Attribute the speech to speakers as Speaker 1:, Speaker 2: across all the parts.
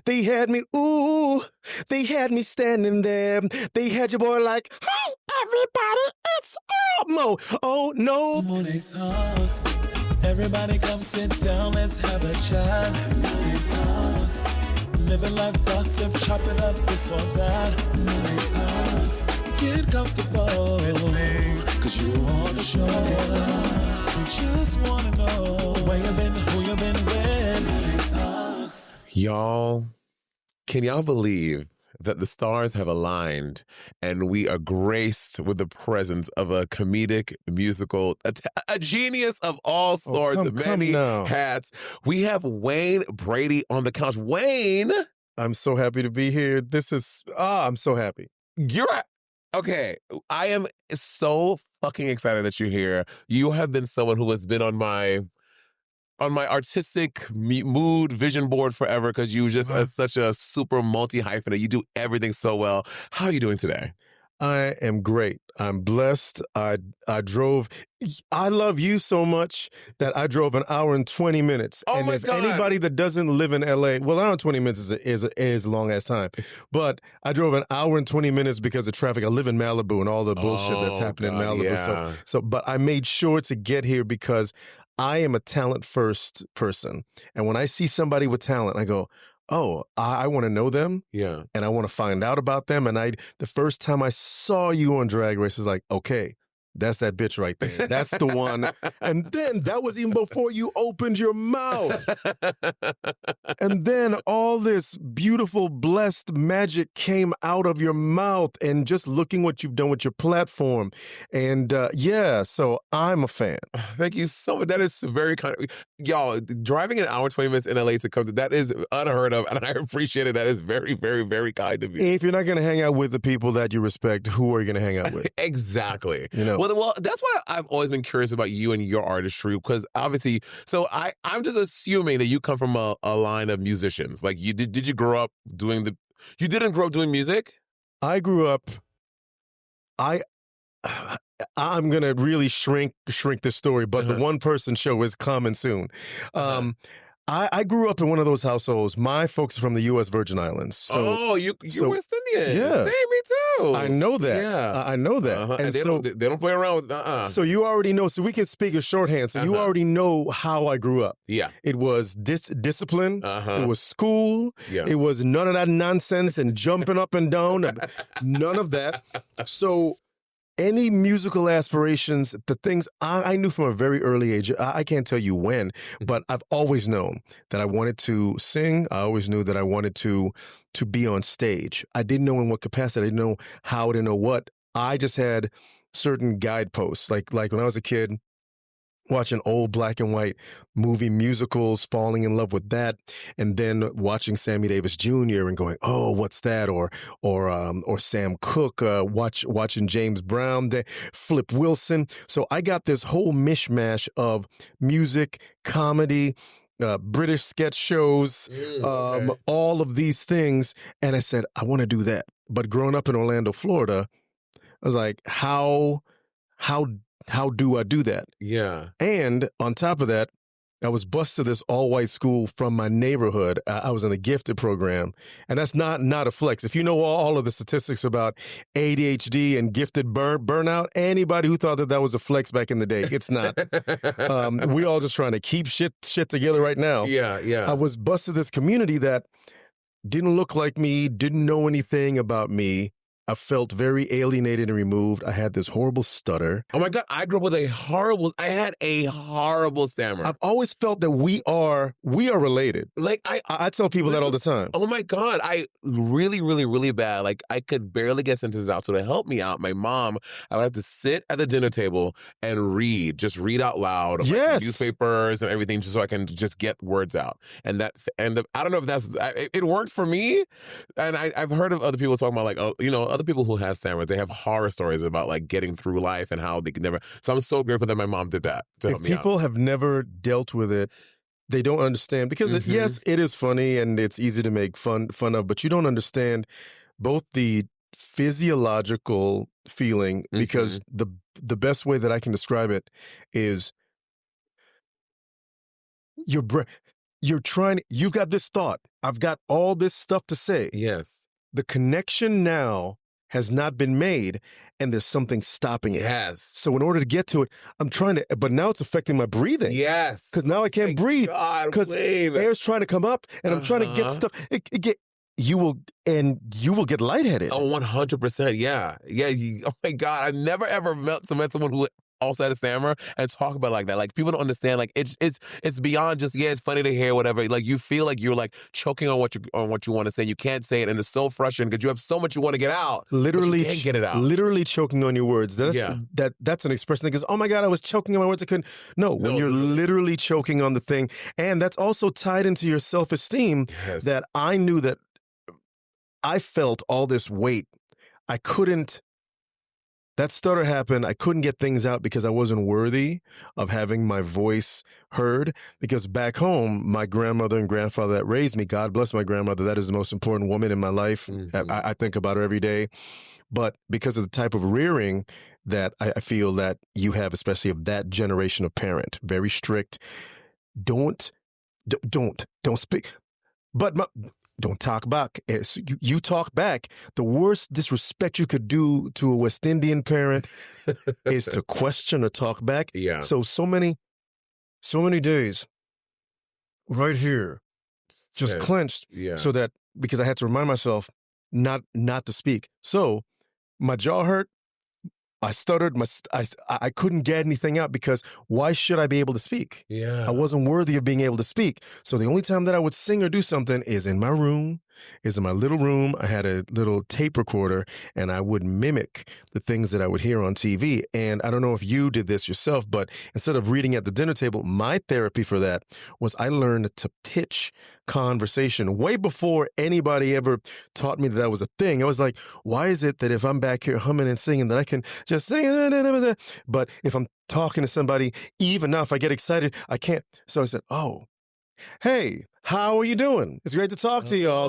Speaker 1: They had me, ooh, they had me standing there. They had your boy like, hey, everybody, it's Elmo. Oh, no.
Speaker 2: Monét Talks. Everybody come sit down, let's have a chat. Monét Talks. Living life gossip, chop it up, this or that. Monét Talks. Get comfortable, cause you on the show. We just wanna know where you been, who you been with. Monét Talks.
Speaker 3: Y'all, can y'all believe that the stars have aligned and we are graced with the presence of a comedic, musical, a genius of all sorts, many hats. We have Wayne Brady on the couch. Wayne!
Speaker 1: I'm so happy to be here. I'm so happy.
Speaker 3: Okay, I am so fucking excited that you're here. You have been someone who has been on my artistic mood vision board forever because you just are such a super multi-hyphenate. You do everything so well. How are you doing today?
Speaker 1: I am great. I'm blessed. I love you so much that I drove an hour and 20 minutes.
Speaker 3: Oh,
Speaker 1: and
Speaker 3: my
Speaker 1: if
Speaker 3: God.
Speaker 1: anybody that doesn't live in LA, well, an hour and 20 minutes is a long ass time. But I drove an hour and 20 minutes because of traffic. I live in Malibu and all the bullshit that's happening in Malibu.
Speaker 3: Yeah.
Speaker 1: But I made sure to get here because I am a talent first person. And when I see somebody with talent, I go, oh, I want to know them.
Speaker 3: Yeah.
Speaker 1: And I want to find out about them. And the first time I saw you on Drag Race, I was like, okay, that's that bitch right there. That's the one. And then that was even before you opened your mouth. And then all this beautiful, blessed magic came out of your mouth and just looking what you've done with your platform. And so I'm a fan.
Speaker 3: Thank you so much. That is very kind of, y'all, driving an hour, 20 minutes in LA to come to, that is unheard of. And I appreciate it. That is very, very, very kind of you.
Speaker 1: If you're not going to hang out with the people that you respect, who are you going to hang out with?
Speaker 3: Exactly.
Speaker 1: You know?
Speaker 3: Well, that's why I've always been curious about you and your artistry, because obviously, so I'm just assuming that you come from a line of musicians. Like, did you grow up doing you didn't grow up doing music?
Speaker 1: I grew up, I'm going to really shrink the story, but the one person show is coming soon. I grew up in one of those households. My folks are from the U.S. Virgin Islands. So,
Speaker 3: you're West Indian.
Speaker 1: Yeah.
Speaker 3: Same, me too.
Speaker 1: I know that.
Speaker 3: Yeah.
Speaker 1: I know that.
Speaker 3: And they don't play around with,
Speaker 1: So you already know. So we can speak a shorthand. So you already know how I grew up.
Speaker 3: Yeah.
Speaker 1: It was discipline. It was school.
Speaker 3: Yeah.
Speaker 1: It was none of that nonsense and jumping up and down. None of that. So any musical aspirations, the things I knew from a very early age, I can't tell you when, but I've always known that I wanted to sing. I always knew that I wanted to be on stage. I didn't know in what capacity. I didn't know how, I didn't know what. I just had certain guideposts. Like when I was a kid, watching old black and white movie musicals, falling in love with that, and then watching Sammy Davis Jr. and going, "Oh, what's that?" Or Sam Cooke, watching James Brown, Flip Wilson. So I got this whole mishmash of music, comedy, British sketch shows, all of these things, and I said, I want to do that. But growing up in Orlando, Florida, I was like, how do I do that?
Speaker 3: Yeah.
Speaker 1: And on top of that, I was bused to this all-white school from my neighborhood. I was in the gifted program. And that's not a flex. If you know all of the statistics about ADHD and gifted burnout, anybody who thought that was a flex back in the day, it's not. We all just trying to keep shit together right now.
Speaker 3: Yeah, yeah.
Speaker 1: I was bused to this community that didn't look like me, didn't know anything about me. I felt very alienated and removed. I had this horrible stutter.
Speaker 3: Oh my God, I grew up with I had a horrible stammer.
Speaker 1: I've always felt that we are related.
Speaker 3: Like
Speaker 1: I tell people that all the time.
Speaker 3: Oh my God, I really, really, really bad. Like I could barely get sentences out. So to help me out, my mom, I would have to sit at the dinner table and just read out loud.
Speaker 1: Yes.
Speaker 3: Like, newspapers and everything just so I can just get words out. And I don't know if it worked for me. And I've heard of other people talking about like, other people who have stammers, they have horror stories about like getting through life and how they can never. So I'm so grateful that my mom did that to help me out.
Speaker 1: If people have never dealt with it, they don't understand because yes, it is funny and it's easy to make fun of, but you don't understand both the physiological feeling because the best way that I can describe it is you've got this thought I've got all this stuff to say.
Speaker 3: Yes.
Speaker 1: The connection now has not been made, and there's something stopping it.
Speaker 3: Yes.
Speaker 1: So in order to get to it, I'm trying to, but now it's affecting my breathing.
Speaker 3: Yes.
Speaker 1: Because now I can't breathe. Because air's trying to come up, and I'm trying to get stuff. You will get lightheaded.
Speaker 3: Oh, 100%. Yeah. Yeah. Oh my God. I've never ever met someone who also had a stammer and talk about it like that. Like, people don't understand. Like, it's beyond just, it's funny to hear, whatever. Like, you feel like you're like choking on what you want to say. You can't say it, and it's so frustrating because you have so much you want to get out.
Speaker 1: Literally,
Speaker 3: but you can't get it out.
Speaker 1: Literally choking on your words. That's an expression that goes, oh my God, I was choking on my words. I couldn't. No, when you're literally choking on the thing, and that's also tied into your self-esteem.
Speaker 3: Yes.
Speaker 1: That I knew that I felt all this weight. I couldn't. That stutter happened. I couldn't get things out because I wasn't worthy of having my voice heard. Because back home, my grandmother and grandfather that raised me, God bless my grandmother, that is the most important woman in my life. Mm-hmm. I think about her every day. But because of the type of rearing that I feel that you have, especially of that generation of parent, very strict. Don't speak. But don't talk back. You talk back. The worst disrespect you could do to a West Indian parent is to question or talk back.
Speaker 3: Yeah.
Speaker 1: So many days right here, just clenched.
Speaker 3: Yeah.
Speaker 1: So that, because I had to remind myself not to speak. So my jaw hurt. I stuttered. I couldn't get anything out because why should I be able to speak?
Speaker 3: Yeah.
Speaker 1: I wasn't worthy of being able to speak. So the only time that I would sing or do something is in my room, is in my little room. I had a little tape recorder, and I would mimic the things that I would hear on TV. And I don't know if you did this yourself, but instead of reading at the dinner table, my therapy for that was I learned to pitch conversation way before anybody ever taught me that was a thing. I was like, why is it that if I'm back here humming and singing that I can just sing, but if I'm talking to somebody, even now if I get excited, I can't. So I said, oh, hey, how are you doing? It's great to talk to y'all.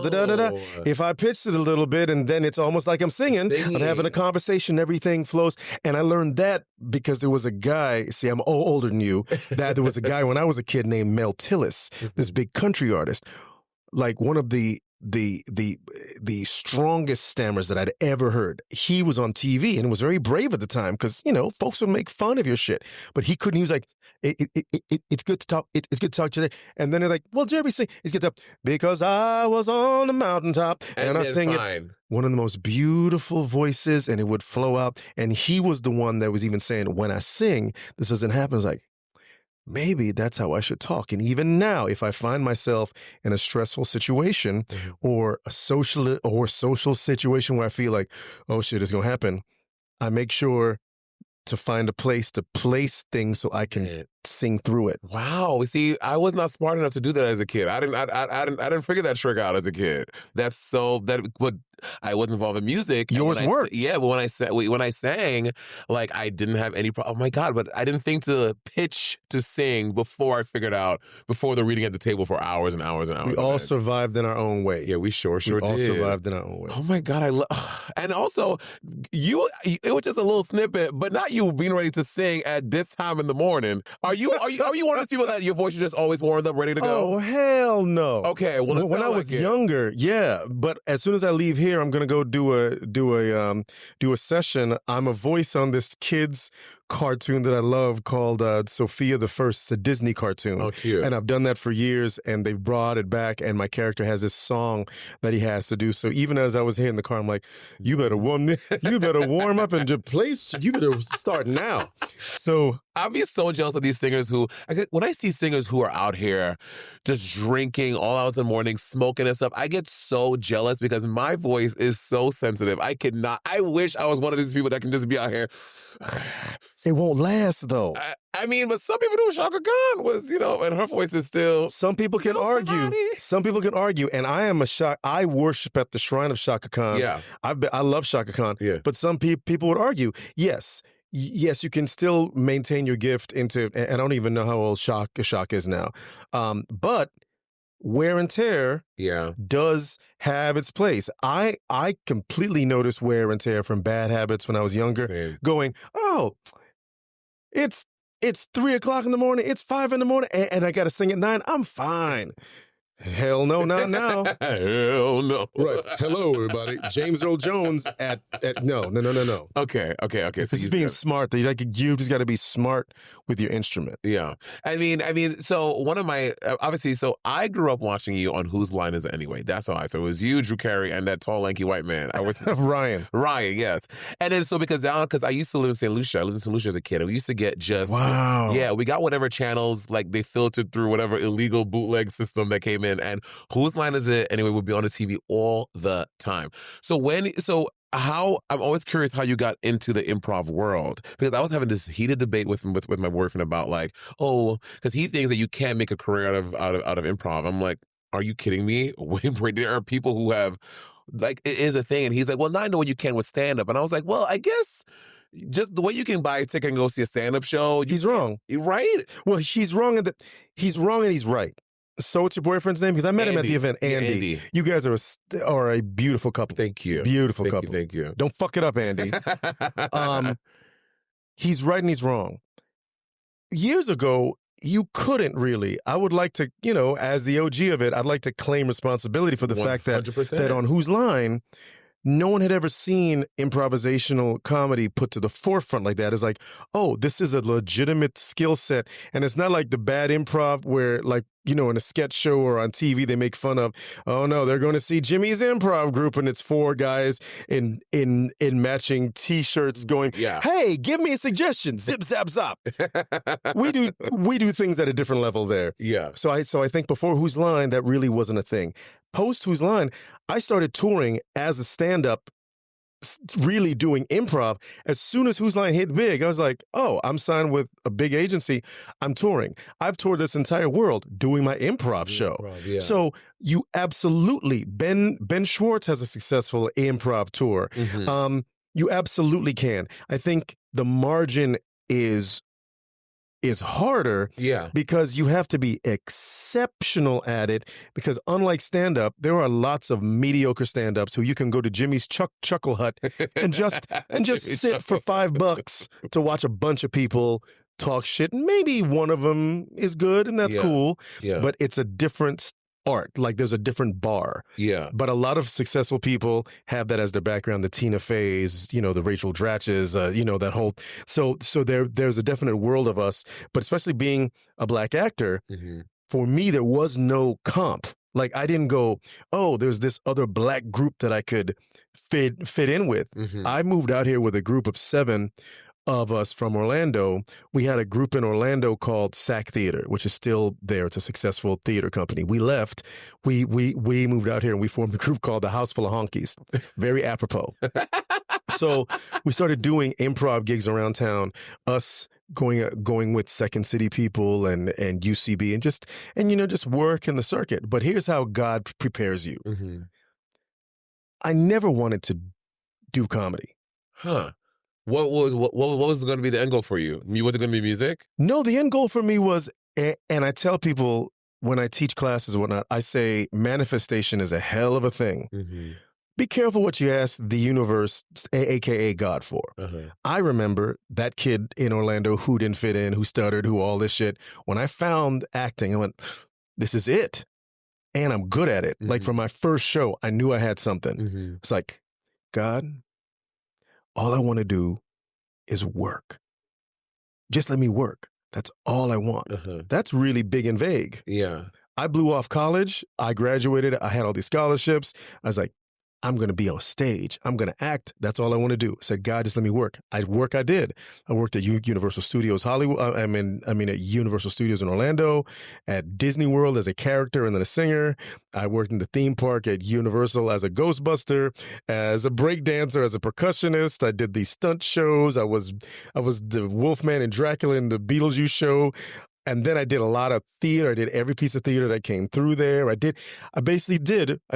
Speaker 1: If I pitched it a little bit and then it's almost like I'm singing. I'm having a conversation, everything flows. And I learned that because there was a guy, see, I'm older than you, that there was a guy when I was a kid named Mel Tillis, this big country artist, like one of the strongest stammers that I'd ever heard. He was on TV and was very brave at the time because, folks would make fun of your shit. But he couldn't. He was like, it's good to talk. It's good to talk today. And then they're like, well, Jeremy, sing. It's good to talk. Because I was on the mountaintop. And I sang it. One of the most beautiful voices, and it would flow out. And he was the one that was even saying, when I sing, this doesn't happen. I was like, maybe that's how I should talk. And even now, if I find myself in a stressful situation or a social situation where I feel like, oh shit, it's going to happen, I make sure to find a place to place things so I can sing through it.
Speaker 3: Wow. See, I was not smart enough to do that as a kid. I didn't figure that trick out as a kid. I was involved in music.
Speaker 1: Yours worked.
Speaker 3: But when I sang, like, I didn't have any problem. Oh my God, but I didn't think to pitch to sing before the reading at the table for hours and hours and hours.
Speaker 1: We all survived in our own way.
Speaker 3: Yeah, we sure
Speaker 1: we
Speaker 3: did.
Speaker 1: all survived in our own way.
Speaker 3: Oh my God, and also, it was just a little snippet, but not you being ready to sing at this time in the morning. Are you one of those people that your voice is just always warmed up, ready to go?
Speaker 1: Oh, hell no.
Speaker 3: Okay, well,
Speaker 1: when I was younger, yeah. But as soon as I leave here, I'm gonna go do a session. I'm a voice on this kids cartoon that I love called Sophia the First. It's a Disney cartoon.
Speaker 3: Oh, cute.
Speaker 1: And I've done that for years, and they've brought it back, and my character has this song that he has to do. So even as I was here in the car, I'm like, you better warm up and you better start now. So
Speaker 3: I'd be so jealous of these singers when I see singers who are out here just drinking all hours in the morning, smoking and stuff, I get so jealous because my voice is so sensitive. I wish I was one of these people that can just be out here.
Speaker 1: It won't last, though.
Speaker 3: I mean, but some people do. Shaka Khan was, and her voice is still.
Speaker 1: Some people can argue. Some people can argue, and I am I worship at the shrine of Shaka Khan.
Speaker 3: Yeah,
Speaker 1: I love Shaka Khan.
Speaker 3: Yeah.
Speaker 1: But some people would argue, yes, you can still maintain your gift into. And I don't even know how old Shaka is now, but wear and tear does have its place. I completely noticed wear and tear from bad habits when I was younger.
Speaker 3: Same.
Speaker 1: Going, oh, it's 3 o'clock in the morning, it's 5 in the morning, and I got to sing at 9. I'm fine. Hell no, not now.
Speaker 3: Hell no.
Speaker 1: Right. Hello, everybody. James Earl Jones at no.
Speaker 3: Okay.
Speaker 1: This is being smart. You just got to be smart with your instrument.
Speaker 3: Yeah. I mean, so one of my, obviously, so I grew up watching you on Whose Line Is It Anyway? That's how so it was you, Drew Carey, and that tall, lanky white man. I was
Speaker 1: Ryan,
Speaker 3: yes. And then so because I used to live in St. Lucia. I lived in St. Lucia as a kid. And we used to get just,
Speaker 1: wow.
Speaker 3: Yeah, we got whatever channels, like they filtered through whatever illegal bootleg system that came in. And Whose Line Is It Anyway would be on the TV all the time. How I'm always curious how you got into the improv world, because I was having this heated debate with my boyfriend about like, because he thinks that you can't make a career out of improv. I'm like, are you kidding me? There are people who have, like, it is a thing. And he's like, well, now I know what you can with stand up. And I was like, well, I guess just the way you can buy a ticket and go see a stand up show.
Speaker 1: He's wrong,
Speaker 3: right?
Speaker 1: Well, he's wrong and he's right. So what's your boyfriend's name? Because I met him at the event. Andy. You guys are a beautiful couple.
Speaker 3: Thank you.
Speaker 1: Beautiful couple.
Speaker 3: Thank you.
Speaker 1: Don't fuck it up, Andy. He's right and he's wrong. Years ago, you couldn't really. I would like to, as the OG of it, I'd like to claim responsibility for the 100%. Fact that on Whose Line, no one had ever seen improvisational comedy put to the forefront like that. It's like, oh, this is a legitimate skill set. And it's not like the bad improv where, like, in a sketch show or on TV, they make fun of, oh no, they're going to see Jimmy's improv group and it's 4 guys in matching T-shirts going, hey, give me a suggestion, zip, zap, zop. we do things at a different level there.
Speaker 3: Yeah.
Speaker 1: So I think before Whose Line, that really wasn't a thing. Post Whose Line, I started touring as a stand-up, really doing improv. As soon as Whose Line hit big, I was like, oh, I'm signed with a big agency. I'm touring. I've toured this entire world doing my improv show.
Speaker 3: Yeah.
Speaker 1: So you absolutely, Ben Schwartz has a successful improv tour.
Speaker 3: Mm-hmm.
Speaker 1: You absolutely can. I think the margin is harder because you have to be exceptional at it, because unlike stand-up, there are lots of mediocre stand-ups who you can go to Jimmy's Chuckle Hut and just sit for $5 to watch a bunch of people talk shit. Maybe one of them is good and that's cool, but it's a different art. Like there's a different bar.
Speaker 3: Yeah.
Speaker 1: But a lot of successful people have that as their background. The Tina Feys, the Rachel Dratches, that whole. So there's a definite world of us. But especially being a Black actor, for me there was no comp. Like I didn't go, oh, there's this other Black group that I could fit in with. I moved out here with a group of 7 of us from Orlando. We had a group in Orlando called SAC Theater, which is still there. It's a successful theater company. We left. We moved out here and we formed a group called the House Full of Honkies. Very apropos. So we started doing improv gigs around town. Us going with Second City people and UCB and just work in the circuit. But here's how God prepares you. I never wanted to do comedy.
Speaker 3: Huh. What was going to be the end goal for you? Was it going to be music?
Speaker 1: No, the end goal for me was, and I tell people when I teach classes and whatnot, I say manifestation is a hell of a thing. Be careful what you ask the universe, a.k.a. God, for. I remember that kid in Orlando who didn't fit in, who stuttered, who all this shit. When I found acting, I went, this is it. And I'm good at it. Like for my first show, I knew I had something. It's like, God, all I want to do is work. Just let me work. That's all I want. That's really big and vague.
Speaker 3: Yeah.
Speaker 1: I blew off college. I graduated. I had all these scholarships. I was like, I'm going to be on stage. I'm going to act. That's all I want to do. I said, God, just let me work. I did. I worked at Universal Studios Hollywood. I mean at Universal Studios in Orlando, at Disney World as a character and then a singer. I worked in the theme park at Universal as a Ghostbuster, as a breakdancer, as a percussionist. I did these stunt shows. I was the Wolfman and Dracula in the Beetlejuice show. And then I did a lot of theater. I did every piece of theater that came through there. I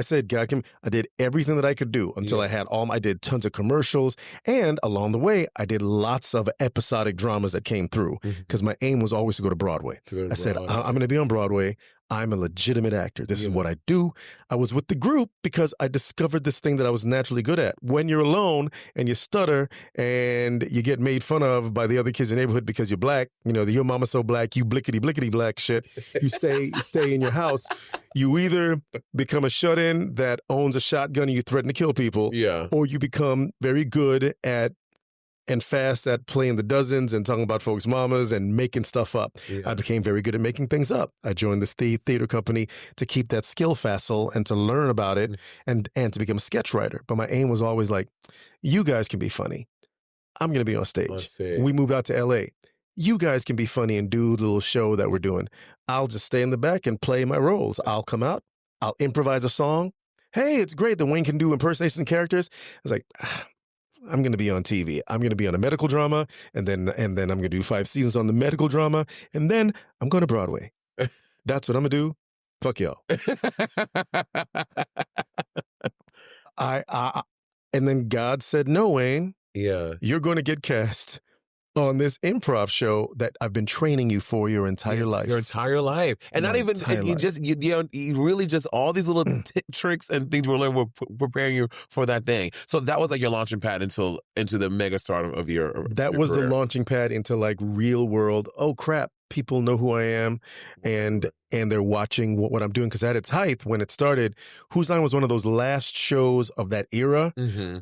Speaker 1: said, God, I did everything that I could do until I did tons of commercials. And along the way, I did lots of episodic dramas that came through because my aim was always to go to Broadway. I said, I'm going to be on Broadway. I'm a legitimate actor. This is what I do. I was with the group because I discovered this thing that I was naturally good at. When you're alone and you stutter and you get made fun of by the other kids in the neighborhood because you're black, your mama's so black, you blickety black shit, you stay in your house. You either become a shut-in that owns a shotgun and you threaten to kill people, or you become very good at and fast at playing the dozens and talking about folks' mamas and making stuff up. I became very good at making things up. I joined this theater company to keep that skill facile and to learn about it and to become a sketch writer. But my aim was always like, you guys can be funny. I'm going to be on stage. We moved out to L.A. You guys can be funny and do the little show that we're doing. I'll just stay in the back and play my roles. I'll come out. I'll improvise a song. Hey, it's great that Wayne can do impersonations and characters. I was like, I'm going to be on TV. I'm going to be on a medical drama, and then I'm going to do 5 seasons on the medical drama, and then I'm going to Broadway. That's what I'm going to do. Fuck y'all. And then God said, no, Wayne. You're going to get cast on this improv show that I've been training you for your entire life.
Speaker 3: Your entire life. And not even, you really just all these little tricks and things we're learning, we're preparing you for that thing. So that was like your launching pad into the mega stardom of your
Speaker 1: That was
Speaker 3: career.
Speaker 1: The launching pad into like real world, oh crap, people know who I am and they're watching what I'm doing. Because at its height, when it started, Whose Line was one of those last shows of that era,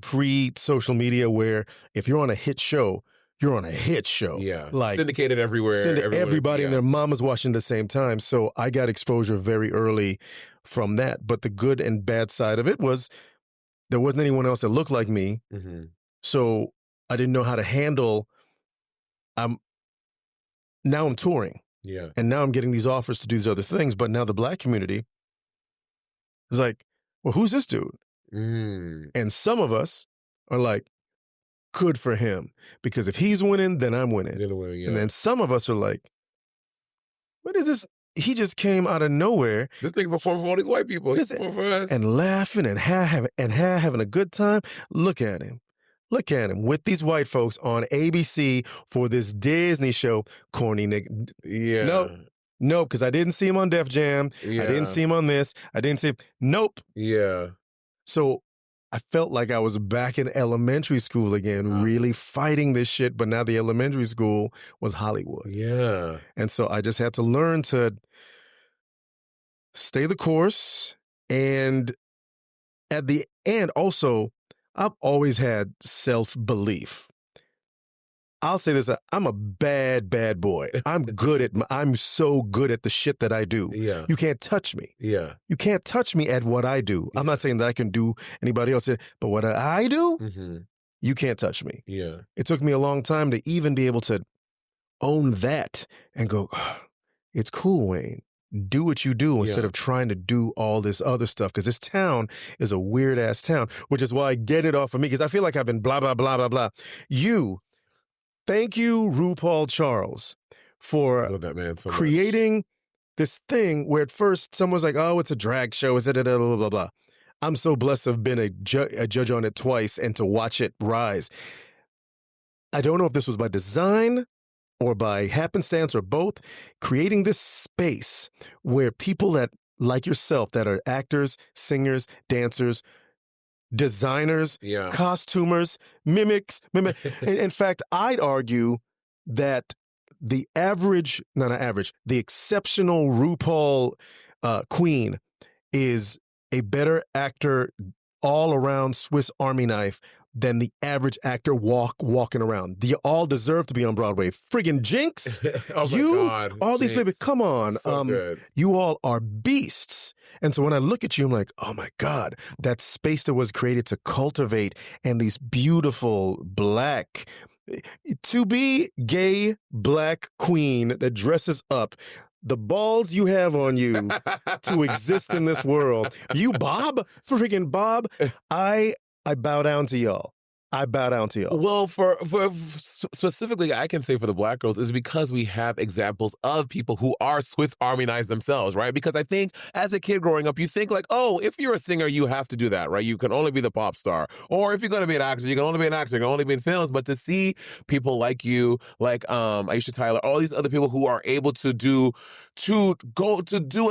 Speaker 1: pre-social media, where if you're on a hit show, you're on a hit show.
Speaker 3: Like syndicated everywhere.
Speaker 1: Everybody and their mama's watching at the same time. So I got exposure very early from that. But the good and bad side of it was there wasn't anyone else that looked like me. So I didn't know how to handle. Now I'm touring. And now I'm getting these offers to do these other things. But now the black community is like, well, who's this dude? And some of us are like, good for him. Because if he's winning, then I'm winning. And then some of us are like, what is this? He just came out of nowhere.
Speaker 3: This nigga performed for all these white people. He's performing for us.
Speaker 1: And laughing and having a good time. Look at him. Look at him with these white folks on ABC for this Disney show. Corny nigga. Nope, because I didn't see him on Def Jam. I didn't see him on this. I didn't see him. Nope. So I felt like I was back in elementary school again, really fighting this shit. But now the elementary school was Hollywood. And so I just had to learn to stay the course. And at the end, also, I've always had self-belief. I'll say this, I'm a bad boy. I'm so good at the shit that I do. You can't touch me. You can't touch me at what I do. I'm not saying that I can do anybody else, but what I do, you can't touch me. It took me a long time to even be able to own that and go, oh, it's cool, Wayne. Do what you do instead of trying to do all this other stuff. Because this town is a weird-ass town, which is why I get it off of me. Because I feel like I've been blah, blah, blah, blah, blah. Thank you, RuPaul Charles, for creating this thing where at first someone's like, oh, it's a drag show, is it, blah, blah, blah, blah. I'm so blessed to have been a judge on it twice and to watch it rise. I don't know if this was by design or by happenstance or both, creating this space where people that, like yourself, that are actors, singers, dancers, designers, costumers, mimics. In fact, I'd argue that the exceptional RuPaul queen is a better actor all around Swiss Army knife than the average actor walking around. You all deserve to be on Broadway. Friggin' Jinx.
Speaker 3: Oh my God.
Speaker 1: All these babies, come on.
Speaker 3: So good.
Speaker 1: You all are beasts. And so when I look at you, I'm like, oh my God, that space that was created to cultivate and these beautiful black, to be gay black queen that dresses up, the balls you have on you to exist in this world. You, Bob, friggin' Bob, I bow down to y'all. I bow down to y'all.
Speaker 3: Well, for specifically, I can say for the Black girls is because we have examples of people who are Swiss Army knives themselves, right? Because I think as a kid growing up, you think like, oh, if you're a singer, you have to do that, right? You can only be the pop star. Or if you're going to be an actor, you can only be an actor. You can only be in films. But to see people like you, like Aisha Tyler, all these other people who are able to do a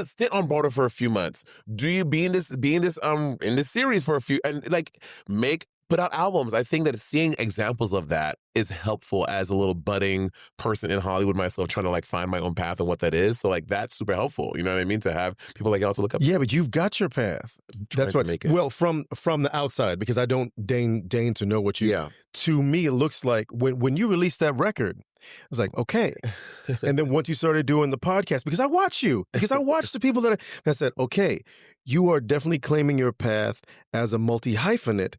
Speaker 3: stint on Broadway for a few months, do you be in this series for a few and like put out albums. I think that seeing examples of that is helpful as a little budding person in Hollywood myself, trying to like find my own path and what that is. So like that's super helpful. You know what I mean? To have people like y'all to look up.
Speaker 1: Yeah, but you've got your path. That's what
Speaker 3: make it.
Speaker 1: Well, from the outside, because I don't deign to know what you.
Speaker 3: Yeah.
Speaker 1: To me, it looks like when you released that record, I was like, okay. And then once you started doing the podcast, because I watch the people that I said, okay, you are definitely claiming your path as a multi-hyphenate.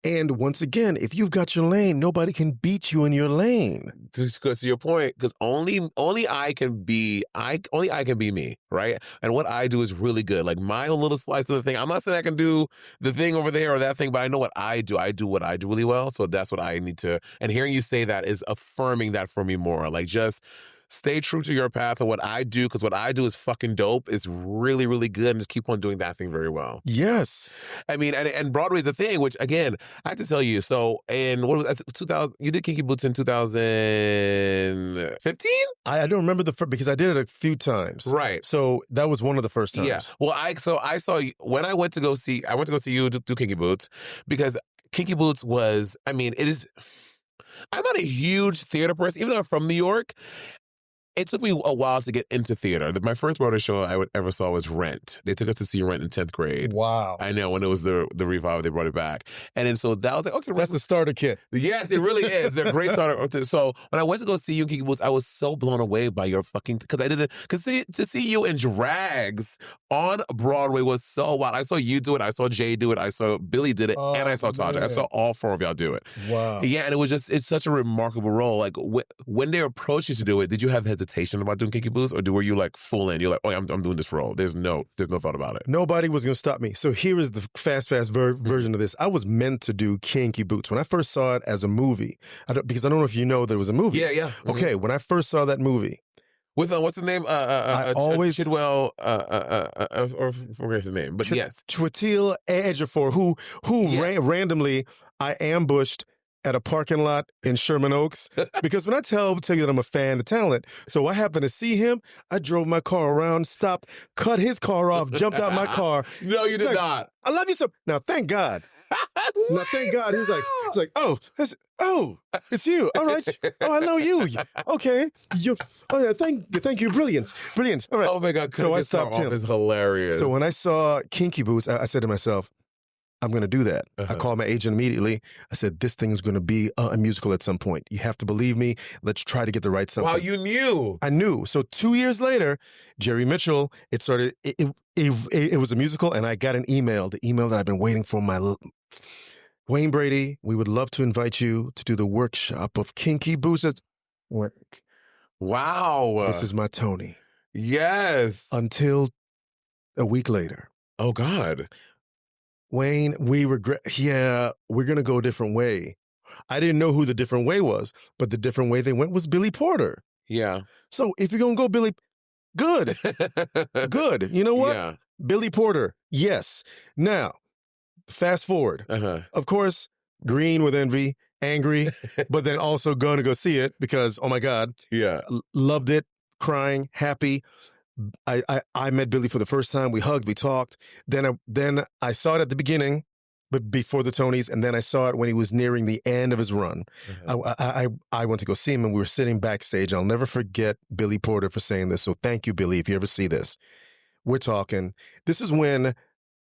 Speaker 1: And once again, if you've got your lane, nobody can beat you in your lane.
Speaker 3: To your point, because only I can be me, right? And what I do is really good. Like my own little slice of the thing. I'm not saying I can do the thing over there or that thing, but I know what I do. I do what I do really well. So that's what I need to. And hearing you say that is affirming that for me more. Like just stay true to your path and what I do, because what I do is fucking dope. It's really, really good, and just keep on doing that thing very well.
Speaker 1: Yes.
Speaker 3: I mean, and Broadway's a thing, which, again, I have to tell you, so in, what was it, 2000, you did Kinky Boots in 2015?
Speaker 1: I don't remember because I did it a few times.
Speaker 3: Right.
Speaker 1: So that was one of the first times.
Speaker 3: Yeah. Well, I saw you, when I went to go see you do Kinky Boots, because Kinky Boots was, I mean, I'm not a huge theater person, even though I'm from New York. It took me a while to get into theater. My first Broadway show I ever saw was Rent. They took us to see Rent in 10th grade.
Speaker 1: Wow.
Speaker 3: I know, when it was the revival, they brought it back. And then so that was like, okay.
Speaker 1: That's the starter kit.
Speaker 3: Yes, it really is. They're great starter. So when I went to go see you in Kinky Boots, I was so blown away by your fucking, because to see you in drags on Broadway was so wild. I saw you do it. I saw Jay do it. I saw Billy did it. And I saw Taja. I saw all four of y'all do it.
Speaker 1: Wow.
Speaker 3: Yeah, and it's such a remarkable role. Like when they approached you to do it, did you have hesitation about doing Kinky Boots, or were you like full in? You're like, oh, I'm doing this role. There's no thought about it.
Speaker 1: Nobody was going to stop me. So here is the fast version of this. I was meant to do Kinky Boots when I first saw it as a movie. Because I don't know if you know there was a movie.
Speaker 3: Yeah. Mm-hmm.
Speaker 1: Okay, when I first saw that movie.
Speaker 3: With what's his name? Chidwell. Or forget his name, but yes,
Speaker 1: Chiwetel Ejiofor, who randomly I ambushed at a parking lot in Sherman Oaks, because when I tell you that I'm a fan of talent, so I happened to see him, I drove my car around, stopped, cut his car off, jumped out my car.
Speaker 3: No, you did not.
Speaker 1: I love you so. Now, thank God. Now, thank God. He was like, oh, it's you. All right. Oh, I know you. Okay. Thank you. Brilliant. All right.
Speaker 3: Oh my God.
Speaker 1: So I stopped him.
Speaker 3: It's hilarious.
Speaker 1: So when I saw Kinky Boots, I said to myself, I'm going to do that. I called my agent immediately. I said, this thing is going to be a musical at some point. You have to believe me. Let's try to get the right something.
Speaker 3: Wow, you knew.
Speaker 1: I knew. So 2 years later, Jerry Mitchell, it was a musical, and I got an email, the email that I've been waiting for. Wayne Brady, we would love to invite you to do the workshop of Kinky Boots.
Speaker 3: Wow.
Speaker 1: This is my Tony.
Speaker 3: Yes.
Speaker 1: Until a week later.
Speaker 3: Oh, God.
Speaker 1: Wayne, we regret. Yeah, we're going to go a different way. I didn't know who the different way was, but the different way they went was Billy Porter.
Speaker 3: Yeah.
Speaker 1: So if you're going to go Billy, good. Good. You know what?
Speaker 3: Yeah.
Speaker 1: Billy Porter, yes. Now, fast forward. Of course, green with envy, angry, but then also going to go see it because, oh my God.
Speaker 3: Yeah.
Speaker 1: Loved it, crying, happy. I met Billy for the first time. We hugged, we talked. Then I saw it at the beginning, but before the Tonys, and then I saw it when he was nearing the end of his run. I went to go see him, and we were sitting backstage. I'll never forget Billy Porter for saying this. So thank you, Billy, if you ever see this. We're talking. This is when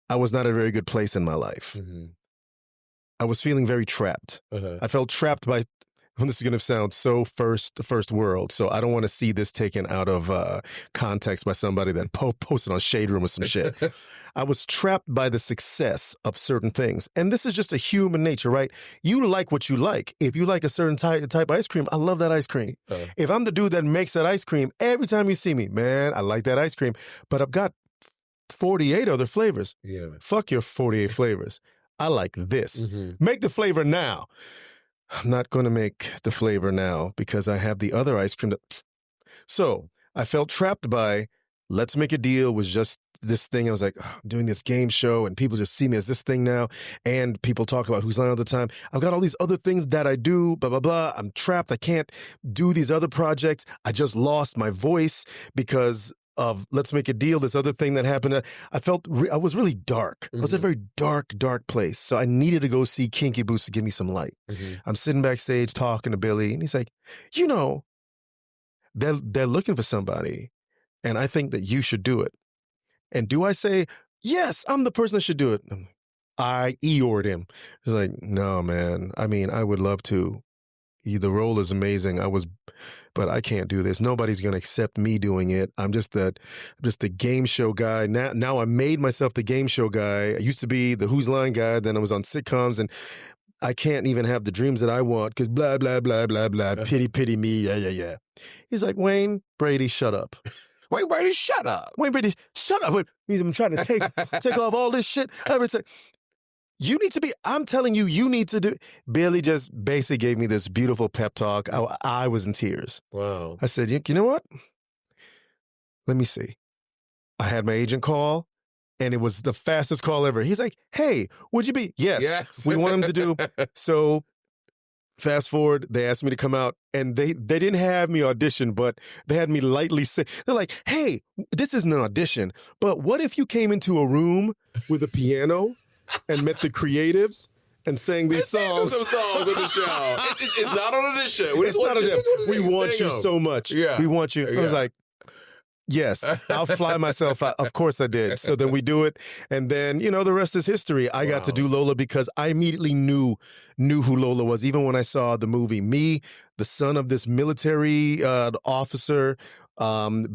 Speaker 1: I was not at a very good place in my life. I was feeling very trapped. I felt trapped by. This is going to sound so first world, so I don't want to see this taken out of context by somebody that posted on Shade Room or some shit. I was trapped by the success of certain things. And this is just a human nature, right? You like what you like. If you like a certain type of ice cream, I love that ice cream. If I'm the dude that makes that ice cream, every time you see me, man, I like that ice cream, but I've got 48 other flavors.
Speaker 3: Yeah.
Speaker 1: Fuck your 48 flavors. I like this.
Speaker 3: Mm-hmm.
Speaker 1: Make the flavor now. I'm not going to make the flavor now because I have the other ice cream. So I felt trapped by Let's Make a Deal was just this thing. I was like, I'm doing this game show and people just see me as this thing now. And people talk about Who's Line all the time. I've got all these other things that I do, blah, blah, blah. I'm trapped. I can't do these other projects. I just lost my voice because of Let's Make a Deal, this other thing that happened. I felt I was really dark. I was in a very dark, dark place. So I needed to go see Kinky Boots to give me some light. I'm sitting backstage talking to Billy, and he's like, you know, they're looking for somebody, and I think that you should do it. And do I say, yes, I'm the person that should do it? I Eeyored him. He's like, no, man. I mean, I would love to. The role is amazing. But I can't do this. Nobody's going to accept me doing it. I'm just the game show guy. Now I made myself the game show guy. I used to be the Who's Line guy. Then I was on sitcoms, and I can't even have the dreams that I want because blah, blah, blah, blah, blah. Pity, pity me. Yeah, yeah, yeah. He's like, Wayne Brady, shut up.
Speaker 3: Wayne Brady, shut up.
Speaker 1: Wayne Brady, shut up. I'm trying to take off all this shit. You need to be, I'm telling you, you need to do. Billy just basically gave me this beautiful pep talk. I was in tears.
Speaker 3: Wow.
Speaker 1: I said, you know what? Let me see. I had my agent call, and it was the fastest call ever. He's like, hey, would you be? Yes. We want him to do. So fast forward, they asked me to come out, and they didn't have me audition, but they had me lightly say, they're like, hey, this isn't an audition, but what if you came into a room with a piano and met the creatives and sang these songs?
Speaker 3: Some songs on the show. It's not on the show.
Speaker 1: It's not on them. We want you so much.
Speaker 3: Yeah.
Speaker 1: We want you. I was like, yes, I'll fly myself out. Of course I did. So then we do it. And then, the rest is history. I got to do Lola because I immediately knew who Lola was. Even when I saw the movie, me, the son of this military officer,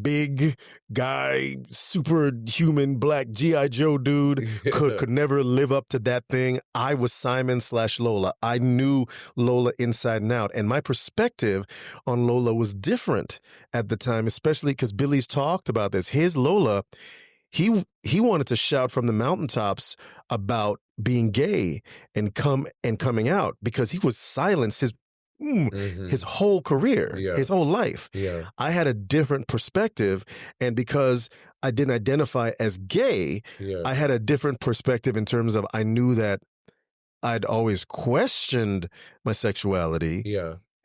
Speaker 1: big guy, superhuman black G.I. Joe dude, could never live up to that thing. I was Simon/Lola. I knew Lola inside and out. And my perspective on Lola was different at the time, especially because Billy's talked about this. His Lola, he wanted to shout from the mountaintops about being gay and coming out because he was silenced his whole career, his whole life.
Speaker 3: Yeah.
Speaker 1: I had a different perspective, and because I didn't identify as gay, I had a different perspective in terms of I knew that I'd always questioned my sexuality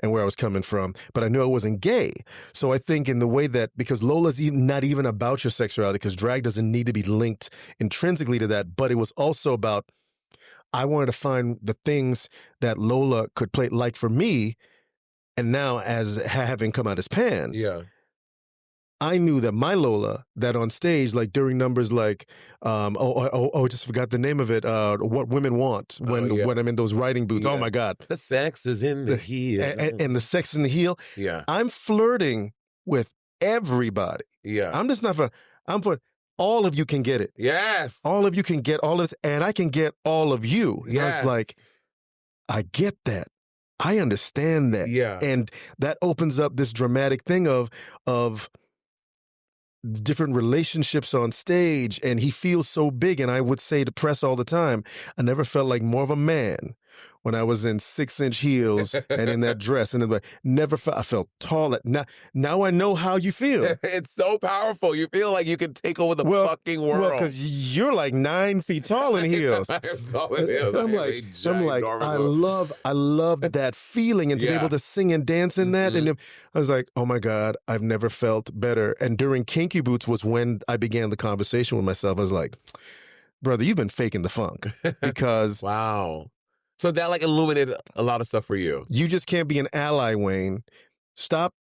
Speaker 1: and where I was coming from, but I knew I wasn't gay. So I think in the way that, because Lola's not even about your sexuality, because drag doesn't need to be linked intrinsically to that, but it was also about I wanted to find the things that Lola could play. Like for me, and now as having come out as pan, I knew that my Lola, that on stage, like during numbers like, I just forgot the name of it, What Women Want, when I'm in those riding boots. Oh my God.
Speaker 3: The sex is in the heel.
Speaker 1: And the sex in the heel.
Speaker 3: Yeah.
Speaker 1: I'm flirting with everybody.
Speaker 3: Yeah.
Speaker 1: I'm for all of you can get it.
Speaker 3: Yes.
Speaker 1: All of you can get all of this, and I can get all of you. And I was like, I get that. I understand that.
Speaker 3: Yeah.
Speaker 1: And that opens up this dramatic thing of different relationships on stage, and he feels so big. And I would say to press all the time, I never felt like more of a man when I was in 6-inch heels and in that dress. And I felt tall. Now I know how you feel.
Speaker 3: It's so powerful. You feel like you can take over the fucking world.
Speaker 1: Well, because you're like 9 feet tall in heels.
Speaker 3: I am tall in heels.
Speaker 1: I'm like, I love that feeling, and to be able to sing and dance in that. And I was like, oh my God, I've never felt better. And during Kinky Boots was when I began the conversation with myself. I was like, brother, you've been faking the funk because
Speaker 3: wow. So that like illuminated a lot of stuff for you.
Speaker 1: You just can't be an ally, Wayne. Stop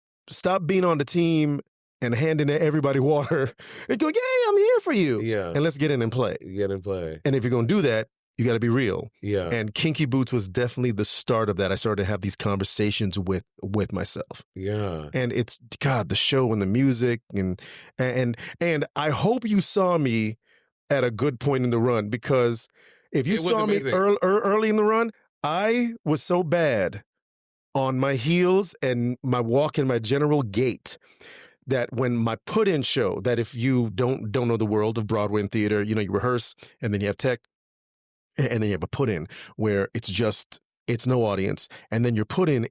Speaker 1: being on the team and handing everybody water and go, yeah, I'm here for you.
Speaker 3: Yeah.
Speaker 1: And let's get in and play. And if you're going to do that, you got to be real.
Speaker 3: Yeah.
Speaker 1: And Kinky Boots was definitely the start of that. I started to have these conversations with myself.
Speaker 3: Yeah.
Speaker 1: And it's, God, the show and the music and I hope you saw me at a good point in the run, because if you saw me early in the run, I was so bad on my heels and my walk and my general gait that when my put-in show, that if you don't know the world of Broadway and theater, you rehearse and then you have tech and then you have a put-in where it's no audience, and then your put-in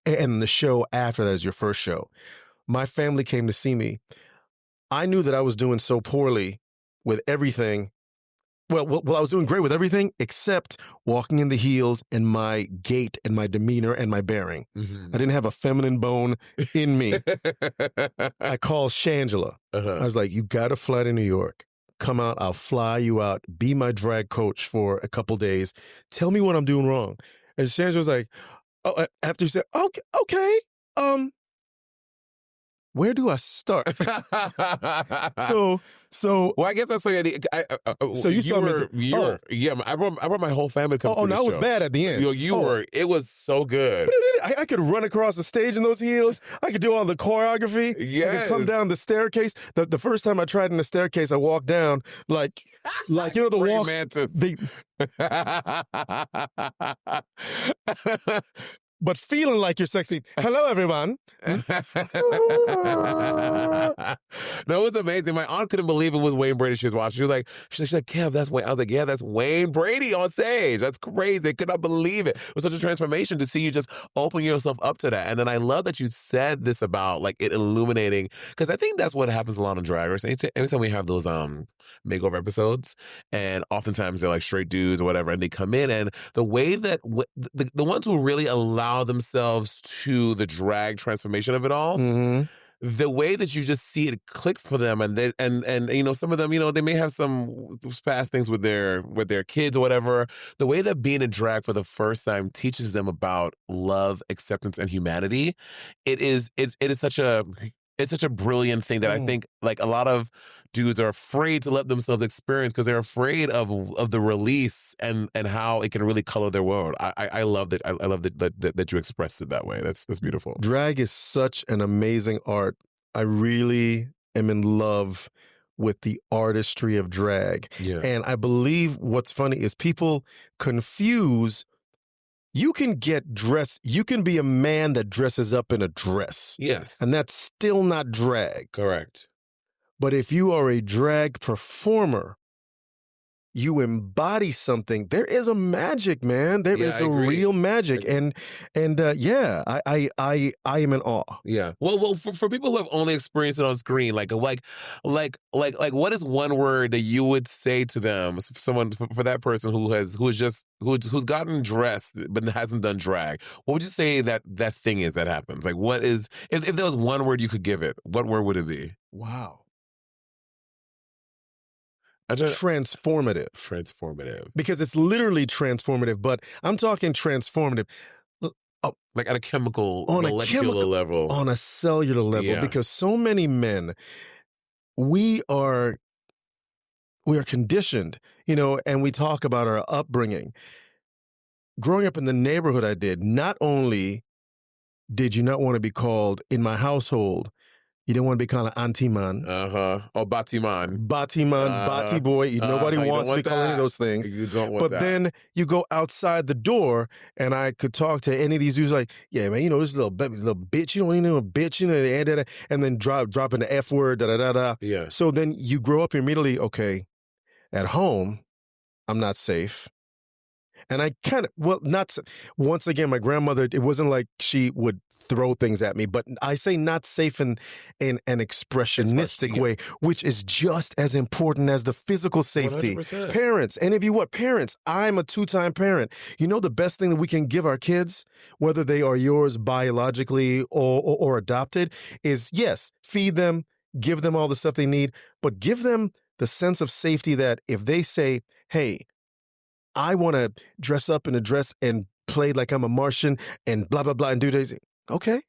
Speaker 1: and the show after that is your first show. My family came to see me. I knew that I was doing so poorly with everything. Well, I was doing great with everything except walking in the heels and my gait and my demeanor and my bearing.
Speaker 3: Mm-hmm.
Speaker 1: I didn't have a feminine bone in me. I called Shangela. I was like, you got to fly to New York. Come out. I'll fly you out. Be my drag coach for a couple days. Tell me what I'm doing wrong. And Shangela was like, oh, after you said, okay, where do I start? So
Speaker 3: well, I guess that's like.
Speaker 1: So you saw me.
Speaker 3: Yeah, I brought my whole family to come see the
Speaker 1: no, it was
Speaker 3: show.
Speaker 1: bad at the end.
Speaker 3: You were. It was so good.
Speaker 1: I could run across the stage in those heels. I could do all the choreography.
Speaker 3: Yes.
Speaker 1: I could come down the staircase. The first time I tried in the staircase, I walked down like you know the walk.
Speaker 3: Mantis.
Speaker 1: But feeling like you're sexy. Hello, everyone.
Speaker 3: No, it was amazing. My aunt couldn't believe it was Wayne Brady she was watching. She's like, Kev, that's Wayne. I was like, yeah, that's Wayne Brady on stage. That's crazy. I could not believe it. It was such a transformation to see you just open yourself up to that. And then I love that you said this about like it illuminating, because I think that's what happens a lot on Drag Race. Every time we have those makeover episodes, and oftentimes they're like straight dudes or whatever, and they come in, and the way that the ones who really allow themselves to the drag transformation of it all, the way that you just see it click for them, and they, and you know, some of them, you know, they may have some past things with their kids or whatever. The way that being in drag for the first time teaches them about love, acceptance, and humanity, it is such a brilliant thing that I think like a lot of dudes are afraid to let themselves experience because they're afraid of the release and how it can really color their world. I love that. I love that you expressed it that way. That's beautiful.
Speaker 1: Drag is such an amazing art. I really am in love with the artistry of drag.
Speaker 3: Yeah.
Speaker 1: And I believe what's funny is people confuse. You can get dressed. You can be a man that dresses up in a dress.
Speaker 3: Yes.
Speaker 1: And that's still not drag.
Speaker 3: Correct.
Speaker 1: But if you are a drag performer, you embody something. There is a magic, man. There is a real magic. And yeah, I am in awe.
Speaker 3: Yeah. Well, for people who have only experienced it on screen, like what is one word that you would say to them, for that person who's gotten dressed but hasn't done drag? What would you say that thing is that happens? Like, what is, if there was one word you could give it, what word would it be?
Speaker 1: Wow. Transformative. Because it's literally transformative, but I'm talking transformative.
Speaker 3: Like at a molecular level.
Speaker 1: On a cellular level.
Speaker 3: Yeah.
Speaker 1: Because so many men, we are conditioned, you know, and we talk about our upbringing. Growing up in the neighborhood I did, not only did you not want to be called, in my household, you didn't want to be called an auntie man.
Speaker 3: Or batiman.
Speaker 1: Bati boy. Nobody wants to be called any of those things.
Speaker 3: You don't want that.
Speaker 1: But then you go outside the door, and I could talk to any of these dudes like, yeah, man, you know, this little bitch, you don't even know a bitch, you know, and then dropping the F word, da-da-da-da.
Speaker 3: Yeah.
Speaker 1: So then you grow up immediately, okay, at home, I'm not safe. And I kind of, once again, my grandmother, it wasn't like she would throw things at me, but I say not safe in an expressionistic way, which is just as important as the physical safety.
Speaker 3: 100%.
Speaker 1: Parents, any of you what? Parents, I'm a 2-time parent. You know the best thing that we can give our kids, whether they are yours biologically or adopted, is yes, feed them, give them all the stuff they need, but give them the sense of safety that if they say, hey, I want to dress up in a dress and play like I'm a Martian and blah, blah, blah, and do this. Okay.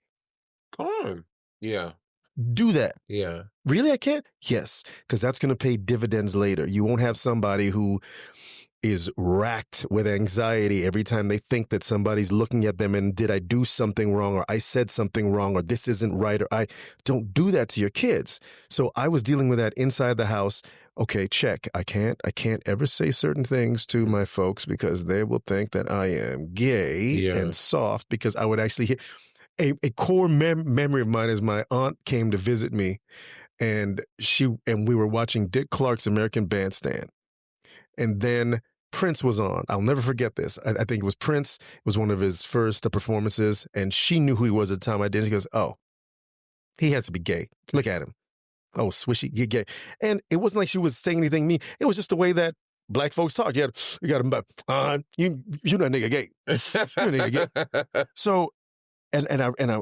Speaker 3: Come on. Yeah.
Speaker 1: Do that.
Speaker 3: Yeah.
Speaker 1: Really, I can't? Yes, because that's going to pay dividends later. You won't have somebody who is racked with anxiety every time they think that somebody's looking at them and did I do something wrong, or I said something wrong, or this isn't right, or I don't do that to your kids. So I was dealing with that inside the house. Okay, check. I can't ever say certain things to my folks because they will think that I am gay and soft, because I would actually hear a core memory of mine is my aunt came to visit me, and we were watching Dick Clark's American Bandstand. And then Prince was on. I'll never forget this. I think it was Prince. It was one of his first performances, and she knew who he was at the time. I didn't. She goes, "Oh, he has to be gay. Look at him. Oh, swishy, you're gay." And it wasn't like she was saying anything mean. It was just the way that black folks talk. You got him, you're not nigga gay. You're nigga gay. So, and I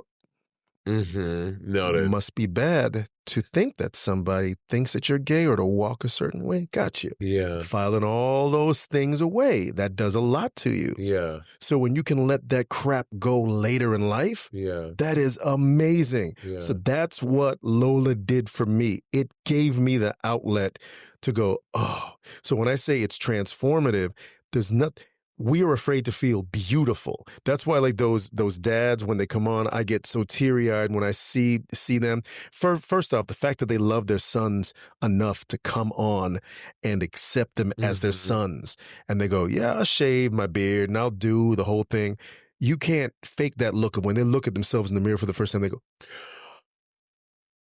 Speaker 3: Noted.
Speaker 1: It must be bad to think that somebody thinks that you're gay or to walk a certain way. Got you.
Speaker 3: Yeah.
Speaker 1: Filing all those things away. That does a lot to you.
Speaker 3: Yeah.
Speaker 1: So when you can let that crap go later in life, that is amazing.
Speaker 3: Yeah.
Speaker 1: So that's what Lola did for me. It gave me the outlet to go, oh. So when I say it's transformative, there's nothing. We are afraid to feel beautiful. That's why, like those dads, when they come on, I get so teary-eyed when I see them. First off, the fact that they love their sons enough to come on and accept them as their sons, and they go, "Yeah, I'll shave my beard and I'll do the whole thing." You can't fake that look of when they look at themselves in the mirror for the first time. They go,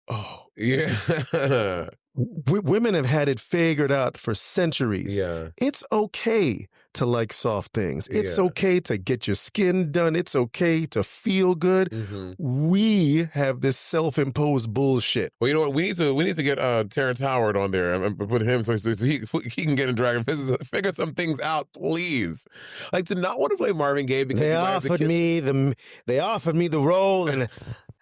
Speaker 1: "Oh,
Speaker 3: yeah."
Speaker 1: Women have had it figured out for centuries.
Speaker 3: Yeah.
Speaker 1: It's okay to like soft things. It's okay to get your skin done. It's okay to feel good. We have this self-imposed bullshit.
Speaker 3: Well, you know what? We need to get Terrence Howard on there and put him so he can get in drag and figure some things out, please. Like, to not want to play Marvin Gaye because
Speaker 1: they offered me the role and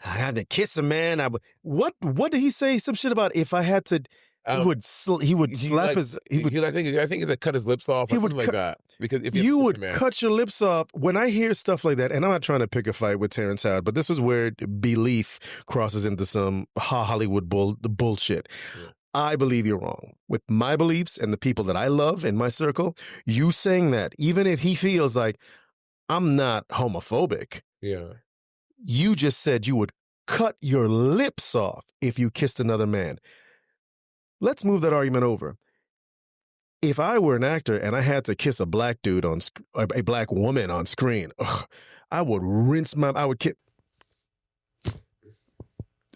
Speaker 1: I had to kiss a man. What did he say? Some shit about if I had to. He would slap his. I
Speaker 3: think he said cut his lips off or something like that. Because if
Speaker 1: you would cut your lips off, when I hear stuff like that, and I'm not trying to pick a fight with Terrence Howard, but this is where belief crosses into some Hollywood bullshit. Yeah. I believe you're wrong. With my beliefs and the people that I love in my circle, you saying that, even if he feels like I'm not homophobic, you just said you would cut your lips off if you kissed another man. Let's move that argument over. If I were an actor and I had to kiss a black dude a black woman on screen, I would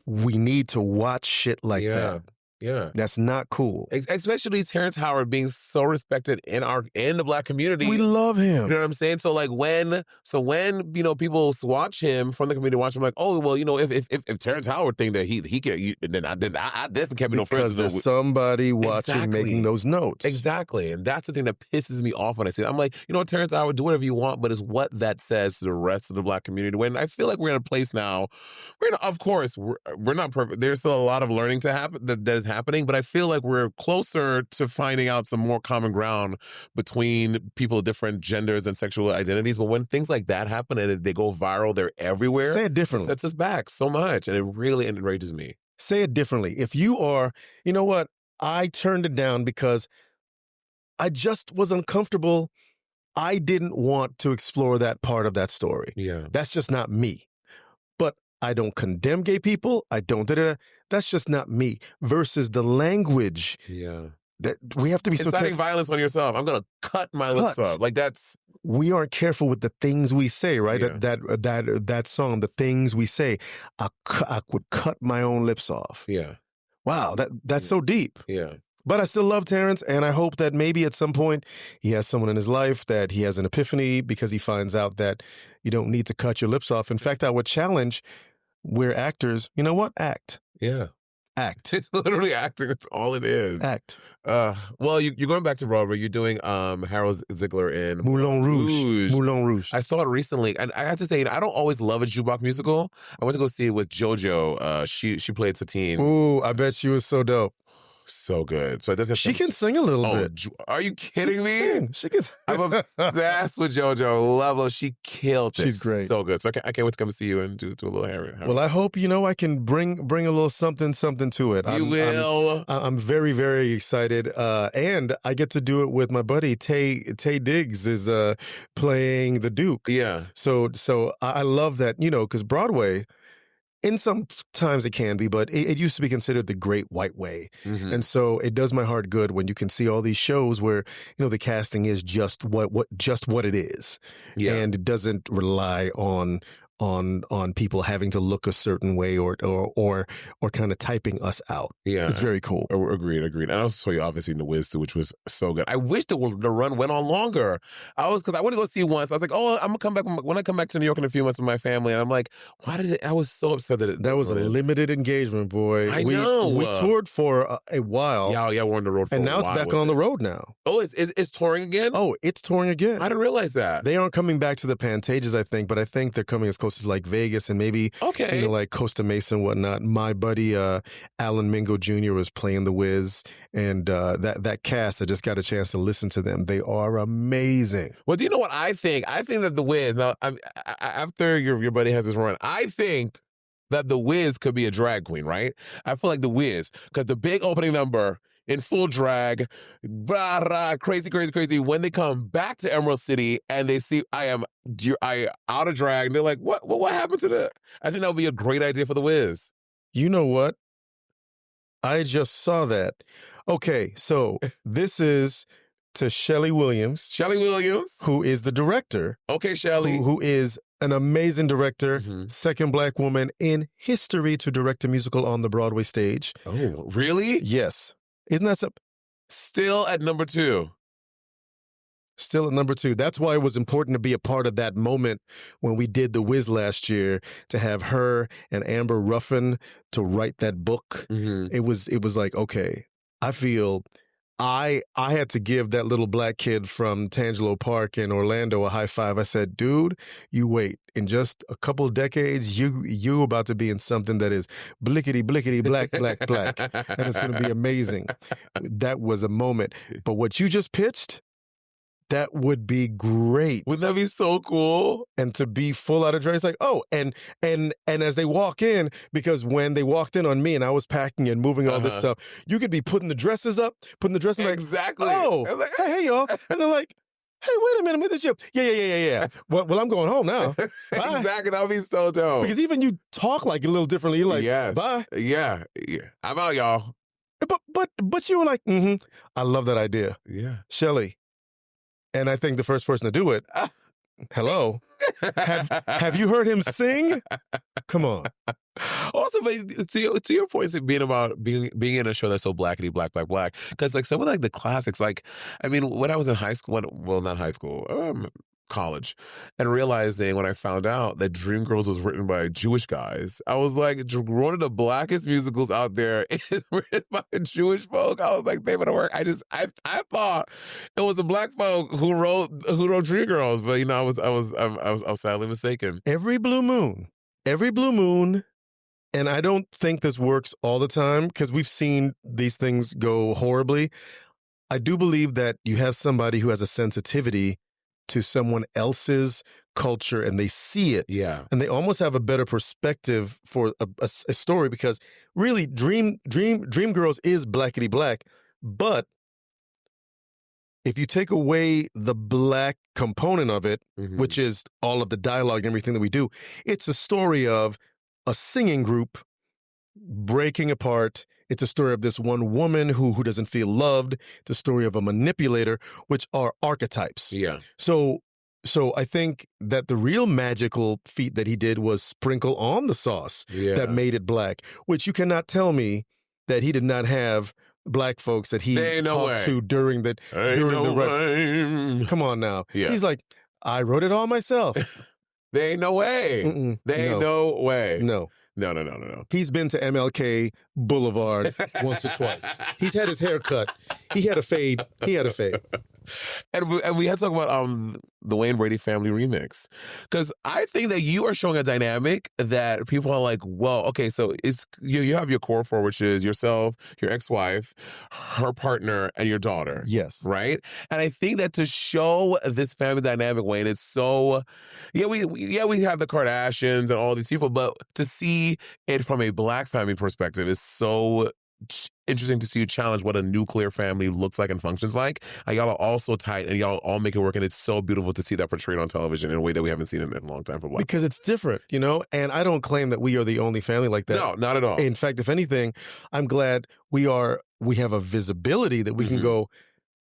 Speaker 1: We need to watch shit like that.
Speaker 3: Yeah.
Speaker 1: That's not cool.
Speaker 3: Especially Terrence Howard being so respected in the black community.
Speaker 1: We love him.
Speaker 3: You know what I'm saying? So like when people watch him from the community, watch him like, oh, well, if Terrence Howard think that he can, then I definitely can't be no friends with him.
Speaker 1: Because there's somebody watching making those notes.
Speaker 3: Exactly. And that's the thing that pisses me off when I see it. I'm like, Terrence Howard, do whatever you want, but it's what that says to the rest of the black community. When I feel like we're in a place now, of course, we're not perfect. There's still a lot of learning to happen that is happening, but I feel like we're closer to finding out some more common ground between people of different genders and sexual identities. But when things like that happen and they go viral, they're everywhere.
Speaker 1: Say it differently.
Speaker 3: It sets us back so much, and it really enrages me.
Speaker 1: Say it differently. If you are, you know what? I turned it down because I just was uncomfortable. I didn't want to explore that part of that story.
Speaker 3: Yeah.
Speaker 1: That's just not me. But I don't condemn gay people. I don't. That's just not me. Versus the language.
Speaker 3: Yeah.
Speaker 1: That we have to be so
Speaker 3: inciting
Speaker 1: careful.
Speaker 3: violence on yourself. I'm gonna cut my lips off. Like that's.
Speaker 1: We aren't careful with the things we say, right?
Speaker 3: Yeah.
Speaker 1: That song, the things we say. I would cut my own lips off.
Speaker 3: Yeah.
Speaker 1: Wow, that's so deep.
Speaker 3: Yeah.
Speaker 1: But I still love Terrence, and I hope that maybe at some point he has someone in his life that he has an epiphany because he finds out that you don't need to cut your lips off. In fact, I would challenge, we're actors, you know what? Act.
Speaker 3: Yeah.
Speaker 1: Act.
Speaker 3: It's literally acting. That's all it is.
Speaker 1: Act.
Speaker 3: Well, you're going back to Broadway. You're doing Harold Ziegler in
Speaker 1: Moulin Rouge. Moulin Rouge.
Speaker 3: I saw it recently, and I have to say, I don't always love a jukebox musical. I went to go see it with JoJo. She played Satine.
Speaker 1: Ooh, I bet she was so dope.
Speaker 3: So good. So
Speaker 1: she can sing a little bit.
Speaker 3: Are you kidding me?
Speaker 1: She can.
Speaker 3: I'm obsessed with JoJo. Love her. She killed it.
Speaker 1: She's great.
Speaker 3: So good. So I can't wait to come see you and do a little hair.
Speaker 1: Well, I hope I can bring a little something to it.
Speaker 3: You will.
Speaker 1: I'm very, very excited, and I get to do it with my buddy Tay Diggs is playing the Duke.
Speaker 3: Yeah.
Speaker 1: So I love that, because Broadway. In some times it can be, but it used to be considered the great white way. Mm-hmm. And so it does my heart good when you can see all these shows where, the casting is just what it is.
Speaker 3: Yeah.
Speaker 1: And it doesn't rely on on people having to look a certain way or kind of typing us out.
Speaker 3: Yeah.
Speaker 1: It's very cool.
Speaker 3: Agreed. And I also saw you obviously in The Wiz too, which was so good. I wish the run went on longer. Because I went to go see it once. I was like, oh, I'm gonna come back when I come back to New York in a few months with my family. And I'm like, why did it? I was so upset that
Speaker 1: was a limited engagement, boy.
Speaker 3: I know.
Speaker 1: We toured for a while.
Speaker 3: Yeah, we're on the road for a while.
Speaker 1: And now it's back on the road now.
Speaker 3: Oh, it's touring again?
Speaker 1: Oh, it's touring again.
Speaker 3: I didn't realize that.
Speaker 1: They aren't coming back to the Pantages, I think, but I think they're coming as close as like Vegas and maybe like Costa Mesa and whatnot. My buddy Alan Mingo Jr. was playing The Wiz, and that cast, I just got a chance to listen to them. They are amazing.
Speaker 3: Well, do you know what I think? I think that The Wiz, now, after your buddy has his run, I think that The Wiz could be a drag queen, right? I feel like The Wiz, because the big opening number in full drag, crazy. When they come back to Emerald City and they see I am out of drag, and they're like, what happened to the? I think that would be a great idea for The Wiz.
Speaker 1: You know what? I just saw that. Okay, so this is to Shelley Williams.
Speaker 3: Shelley Williams.
Speaker 1: Who is the director.
Speaker 3: Okay, Shelley.
Speaker 1: Who is an amazing director, second Black woman in history to direct a musical on the Broadway stage.
Speaker 3: Oh, really?
Speaker 1: Yes. Isn't that something?
Speaker 3: Still at number 2.
Speaker 1: Still at number 2. That's why it was important to be a part of that moment when we did The Wiz last year, to have her and Amber Ruffin to write that book. It was like, okay, I feel I had to give that little black kid from Tangelo Park in Orlando a high five. I said, dude, you wait. In just a couple of decades, you about to be in something that is blickety, black, and it's going to be amazing. That was a moment. But what you just pitched, that would be great.
Speaker 3: Wouldn't that be so cool?
Speaker 1: And to be full out of drag, it's like, oh, and as they walk in, because when they walked in on me and I was packing and moving all this stuff, you could be putting the dresses up,
Speaker 3: exactly.
Speaker 1: Like, oh, hey, y'all. And they're like, hey, wait a minute, with this ship. Yeah. Well, I'm going home now. Bye.
Speaker 3: Exactly, that would be so dope.
Speaker 1: Because even you talk like a little differently. You're like, bye.
Speaker 3: Yeah. I'm out, y'all.
Speaker 1: But you were like, I love that idea.
Speaker 3: Yeah.
Speaker 1: Shelley. And I think the first person to do it, hello, have you heard him sing? Come on.
Speaker 3: Also, but to your point, of being about being in a show that's so blackety black, because like some of like the classics, like I mean, when I was in high school, not high school, college, and realizing when I found out that Dreamgirls was written by Jewish guys, I was like, one of the blackest musicals out there is written by Jewish folk. I was like, they better work. I thought it was the black folk who wrote Dreamgirls, but you know, I was sadly mistaken.
Speaker 1: Every blue moon, and I don't think this works all the time because we've seen these things go horribly. I do believe that you have somebody who has a sensitivity to someone else's culture and they see it.
Speaker 3: Yeah.
Speaker 1: And they almost have a better perspective for a story, because really Dreamgirls is blackety black, but if you take away the black component of it, which is all of the dialogue and everything that we do, it's a story of a singing group breaking apart. It's a story of this one woman who doesn't feel loved. It's a story of a manipulator, which are archetypes.
Speaker 3: Yeah.
Speaker 1: So I think that the real magical feat that he did was sprinkle on the sauce that made it black, which you cannot tell me that he did not have black folks that he talked to during the run. Come on now. Yeah. He's like, I wrote it all myself.
Speaker 3: There ain't no way. There ain't no way.
Speaker 1: No.
Speaker 3: No.
Speaker 1: He's been to MLK Boulevard once or twice. He's had his hair cut. He had a fade.
Speaker 3: And we had to talk about the Wayne Brady Family remix, because I think that you are showing a dynamic that people are like, well, okay, so it's you have your core four, which is yourself, your ex-wife, her partner, and your daughter.
Speaker 1: Yes.
Speaker 3: Right? And I think that to show this family dynamic, Wayne, it's so we have the Kardashians and all these people, but to see it from a black family perspective is so interesting to see you challenge what a nuclear family looks like and functions like. Y'all are all so tight and y'all all make it work, and it's so beautiful to see that portrayed on television in a way that we haven't seen in a long time for black.
Speaker 1: Because it's different, you know? And I don't claim that we are the only family like that.
Speaker 3: No, not at all.
Speaker 1: In fact, if anything, I'm glad we have a visibility that we can go,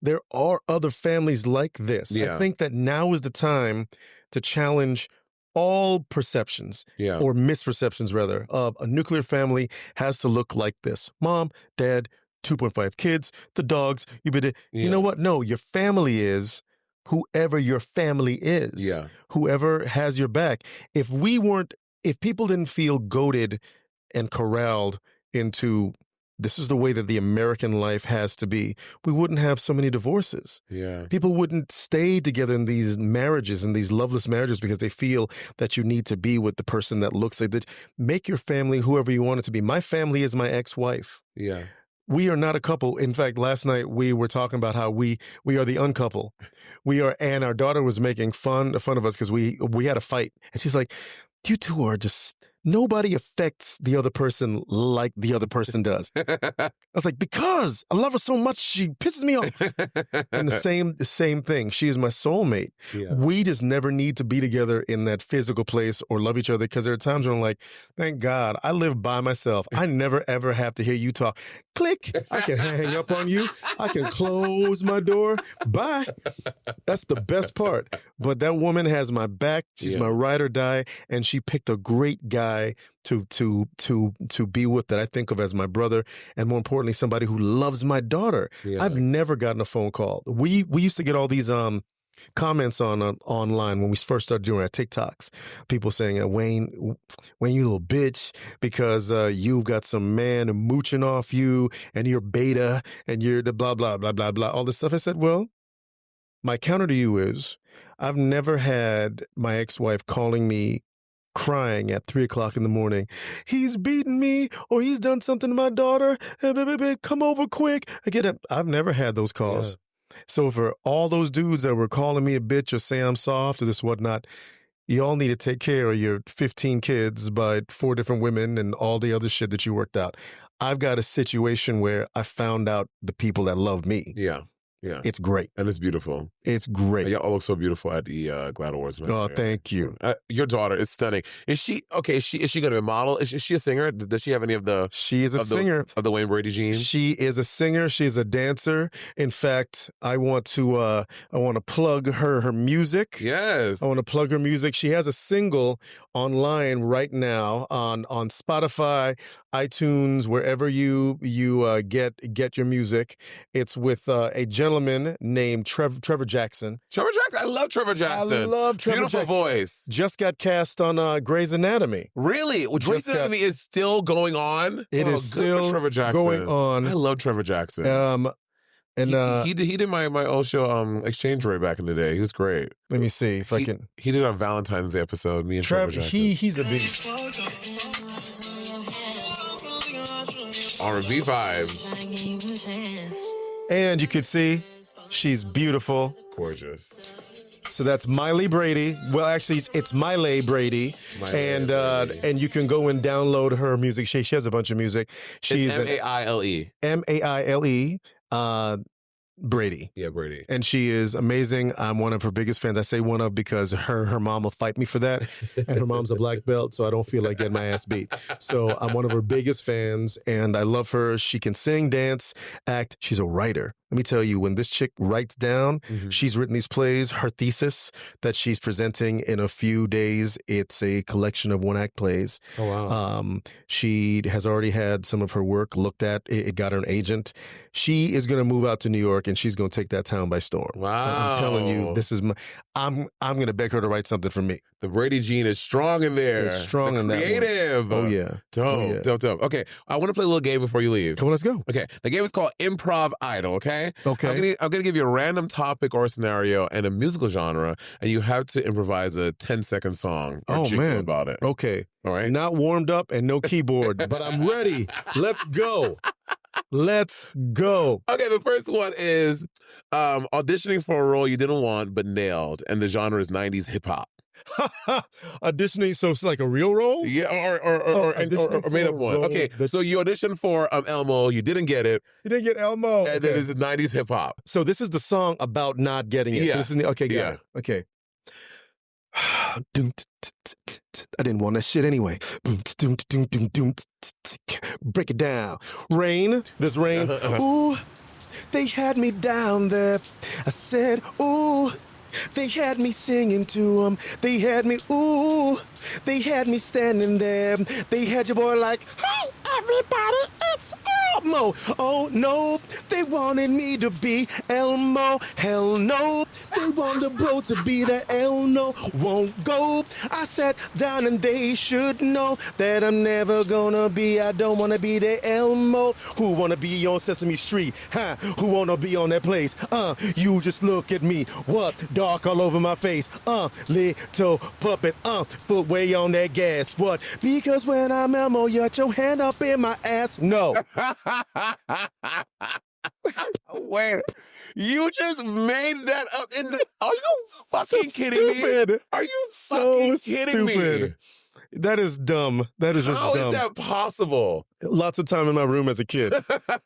Speaker 1: there are other families like this.
Speaker 3: Yeah.
Speaker 1: I think that now is the time to challenge all perceptions
Speaker 3: Yeah.
Speaker 1: or misperceptions rather of a nuclear family has to look like this. Mom, dad, 2.5 kids, the dogs, you know what? No, your family is whoever your family is.
Speaker 3: Yeah.
Speaker 1: Whoever has your back. If people didn't feel goaded and corralled into this is the way that the American life has to be, we wouldn't have so many divorces.
Speaker 3: Yeah.
Speaker 1: People wouldn't stay together in these marriages and these loveless marriages because they feel that you need to be with the person that looks like that. Make your family whoever you want it to be. My family is my ex-wife.
Speaker 3: Yeah.
Speaker 1: We are not a couple. In fact, last night we were talking about how we are the uncouple. And our daughter was making fun of us because we had a fight. And she's like, you two are just, nobody affects the other person like the other person does. I was like, because I love her so much, she pisses me off. And the same thing. She is my soulmate.
Speaker 3: Yeah.
Speaker 1: We just never need to be together in that physical place or love each other because there are times when I'm like, thank God I live by myself. I never, ever have to hear you talk. Click. I can hang up on you. I can close my door. Bye. That's the best part. But that woman has my back. She's my ride or die. And she picked a great guy to be with that I think of as my brother, and more importantly, somebody who loves my daughter.
Speaker 3: Yeah.
Speaker 1: I've never gotten a phone call. We used to get all these comments online when we first started doing our TikToks. People saying, Wayne, you little bitch, because you've got some man mooching off you, and you're beta, and you're the blah blah blah blah blah, all this stuff. I said, well, my counter to you is, I've never had my ex-wife calling me crying at 3:00 in the morning. He's beaten me, or he's done something to my daughter. Come over quick. I've never had those calls. Yeah. So for all those dudes that were calling me a bitch or saying I'm soft or this whatnot, you all need to take care of your 15 kids by 4 different women and all the other shit that you worked out. I've got a situation where I found out the people that love me.
Speaker 3: Yeah. Yeah.
Speaker 1: It's great.
Speaker 3: And it's beautiful.
Speaker 1: It's great.
Speaker 3: Y'all look so beautiful at the GLAAD Awards.
Speaker 1: Oh, thank you.
Speaker 3: Your daughter is stunning. Is she going to be a model? Is she a singer? Does she have any of the...
Speaker 1: She is a singer.
Speaker 3: Of the Wayne Brady genes?
Speaker 1: She is a singer. She's a dancer. In fact, I want to plug her music.
Speaker 3: Yes.
Speaker 1: I want to plug her music. She has a single online right now on Spotify, iTunes, wherever you get your music. It's with a gentleman named Trevor Jackson.
Speaker 3: Trevor Jackson? I love Trevor Jackson.
Speaker 1: I love Trevor
Speaker 3: Beautiful
Speaker 1: Jackson.
Speaker 3: voice.
Speaker 1: Just got cast on Grey's Anatomy.
Speaker 3: Really? Well, Grey's Anatomy is still going on?
Speaker 1: It is still
Speaker 3: Trevor Jackson.
Speaker 1: going on.
Speaker 3: I love Trevor Jackson.
Speaker 1: And
Speaker 3: he did my old show Exchange Ray back in the day. He was great.
Speaker 1: Let me see if I can.
Speaker 3: He did our Valentine's Day episode. Me and Trevor Jackson.
Speaker 1: He's a big
Speaker 3: R&B vibes.
Speaker 1: And you could see she's beautiful.
Speaker 3: Gorgeous.
Speaker 1: So that's Miley Brady. Well, actually, it's Miley Brady. And you can go and download her music. She has a bunch of music. She's
Speaker 3: Maile.
Speaker 1: Maile. Brady.
Speaker 3: Yeah, Brady.
Speaker 1: And she is amazing. I'm one of her biggest fans. I say one of because her mom will fight me for that. And her mom's a black belt, so I don't feel like getting my ass beat. So I'm one of her biggest fans, and I love her. She can sing, dance, act. She's a writer. Let me tell you, when this chick writes down, she's written these plays, her thesis that she's presenting in a few days, it's a collection of one-act plays.
Speaker 3: Oh, wow.
Speaker 1: She has already had some of her work looked at. It got her an agent. She is going to move out to New York, and she's going to take that town by storm.
Speaker 3: Wow.
Speaker 1: I'm telling you, this is I'm going to beg her to write something for me.
Speaker 3: The Brady gene is strong in there.
Speaker 1: It's strong in that one.
Speaker 3: Creative.
Speaker 1: Oh, yeah.
Speaker 3: Dope. Okay, I want to play a little game before you leave.
Speaker 1: Come on, let's go.
Speaker 3: Okay, the game is called Improv Idol, okay?
Speaker 1: Okay.
Speaker 3: I'm going to give you a random topic or scenario and a musical genre, and you have to improvise a 10-second song or jingle about it.
Speaker 1: Okay.
Speaker 3: All right?
Speaker 1: Not warmed up and no keyboard, but I'm ready. Let's go. Let's go.
Speaker 3: Okay, the first one is auditioning for a role you didn't want but nailed, and the genre is 90s hip-hop.
Speaker 1: Auditioning, so it's like a real role?
Speaker 3: Yeah, or made up one. Okay, so you auditioned for Elmo, you didn't get it.
Speaker 1: You didn't get Elmo.
Speaker 3: And then it's 90s hip-hop.
Speaker 1: So this is the song about not getting it.
Speaker 3: Yeah.
Speaker 1: So this is got it. Okay. I didn't want that shit anyway. Break it down. Rain. This rain. Ooh, they had me down there. I said, ooh, They had me singing to them. They had me, ooh. They had me standing there. They had your boy like, hey, everybody, it's Elmo. Oh, no, they wanted me to be Elmo. Hell no, they want the bro to be the Elmo. Won't go. I sat down and they should know that I'm never gonna be, I don't wanna be the Elmo. Who wanna be on Sesame Street? Huh? Who wanna be on that place? You just look at me. What? Dark all over my face. Little puppet. Foot way on that gas. What? Because when I'm Elmo, you got your hand up in my ass. No.
Speaker 3: Wait, you just made that up in the... Are you fucking kidding me? Are you fucking kidding me?
Speaker 1: That is dumb. That is just dumb.
Speaker 3: How is that possible?
Speaker 1: Lots of time in my room as a kid.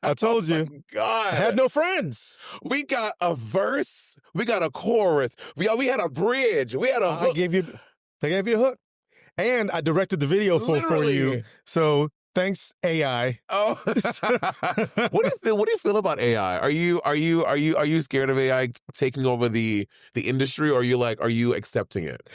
Speaker 1: I told you.
Speaker 3: Oh God.
Speaker 1: I had no friends.
Speaker 3: We got a verse. We got a chorus. We had a bridge. We had a hook.
Speaker 1: I gave you a hook. And I directed the video for you. So thanks, AI.
Speaker 3: Oh. What do you feel about AI? Are you scared of AI taking over the industry, or are you accepting it?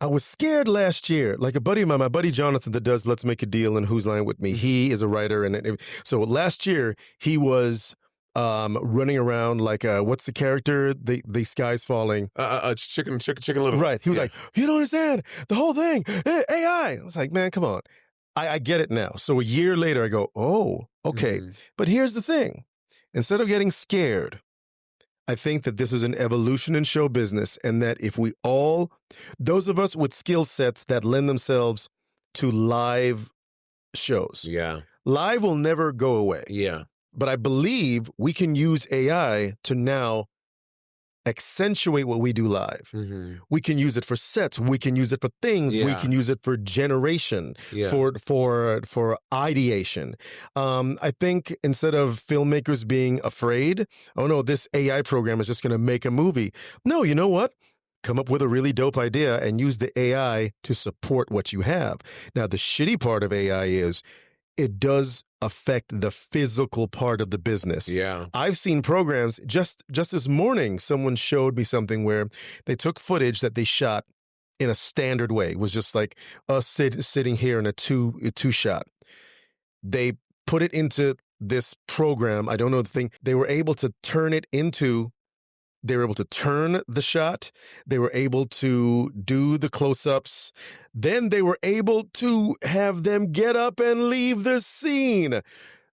Speaker 1: I was scared last year. Like a buddy of mine, my buddy Jonathan that does Let's Make a Deal and Who's Line With Me, he is a writer. And so last year he was running around like, what's the character? The sky's falling.
Speaker 3: Chicken Little.
Speaker 1: Right. He was like, you don't understand the whole thing. AI. I was like, man, come on. I get it now. So a year later I go, oh, okay. Mm-hmm. But here's the thing. Instead of getting scared, I think that this is an evolution in show business, and that if we all, those of us with skill sets that lend themselves to live shows.
Speaker 3: Yeah.
Speaker 1: Live will never go away.
Speaker 3: Yeah.
Speaker 1: But I believe we can use AI to now accentuate what we do live. Mm-hmm. We can use it for sets. We can use it for things. Yeah. We can use it for generation, for ideation. I think instead of filmmakers being afraid, oh no, this AI program is just going to make a movie. No, you know what? Come up with a really dope idea and use the AI to support what you have. Now, the shitty part of AI is it does affect the physical part of the business.
Speaker 3: Yeah.
Speaker 1: I've seen programs, just this morning, someone showed me something where they took footage that they shot in a standard way. It was just like us sitting here in a two shot. They put it into this program. I don't know the thing. They were able to turn it into, they were able to turn the shot. They were able to do the close-ups. Then they were able to have them get up and leave the scene.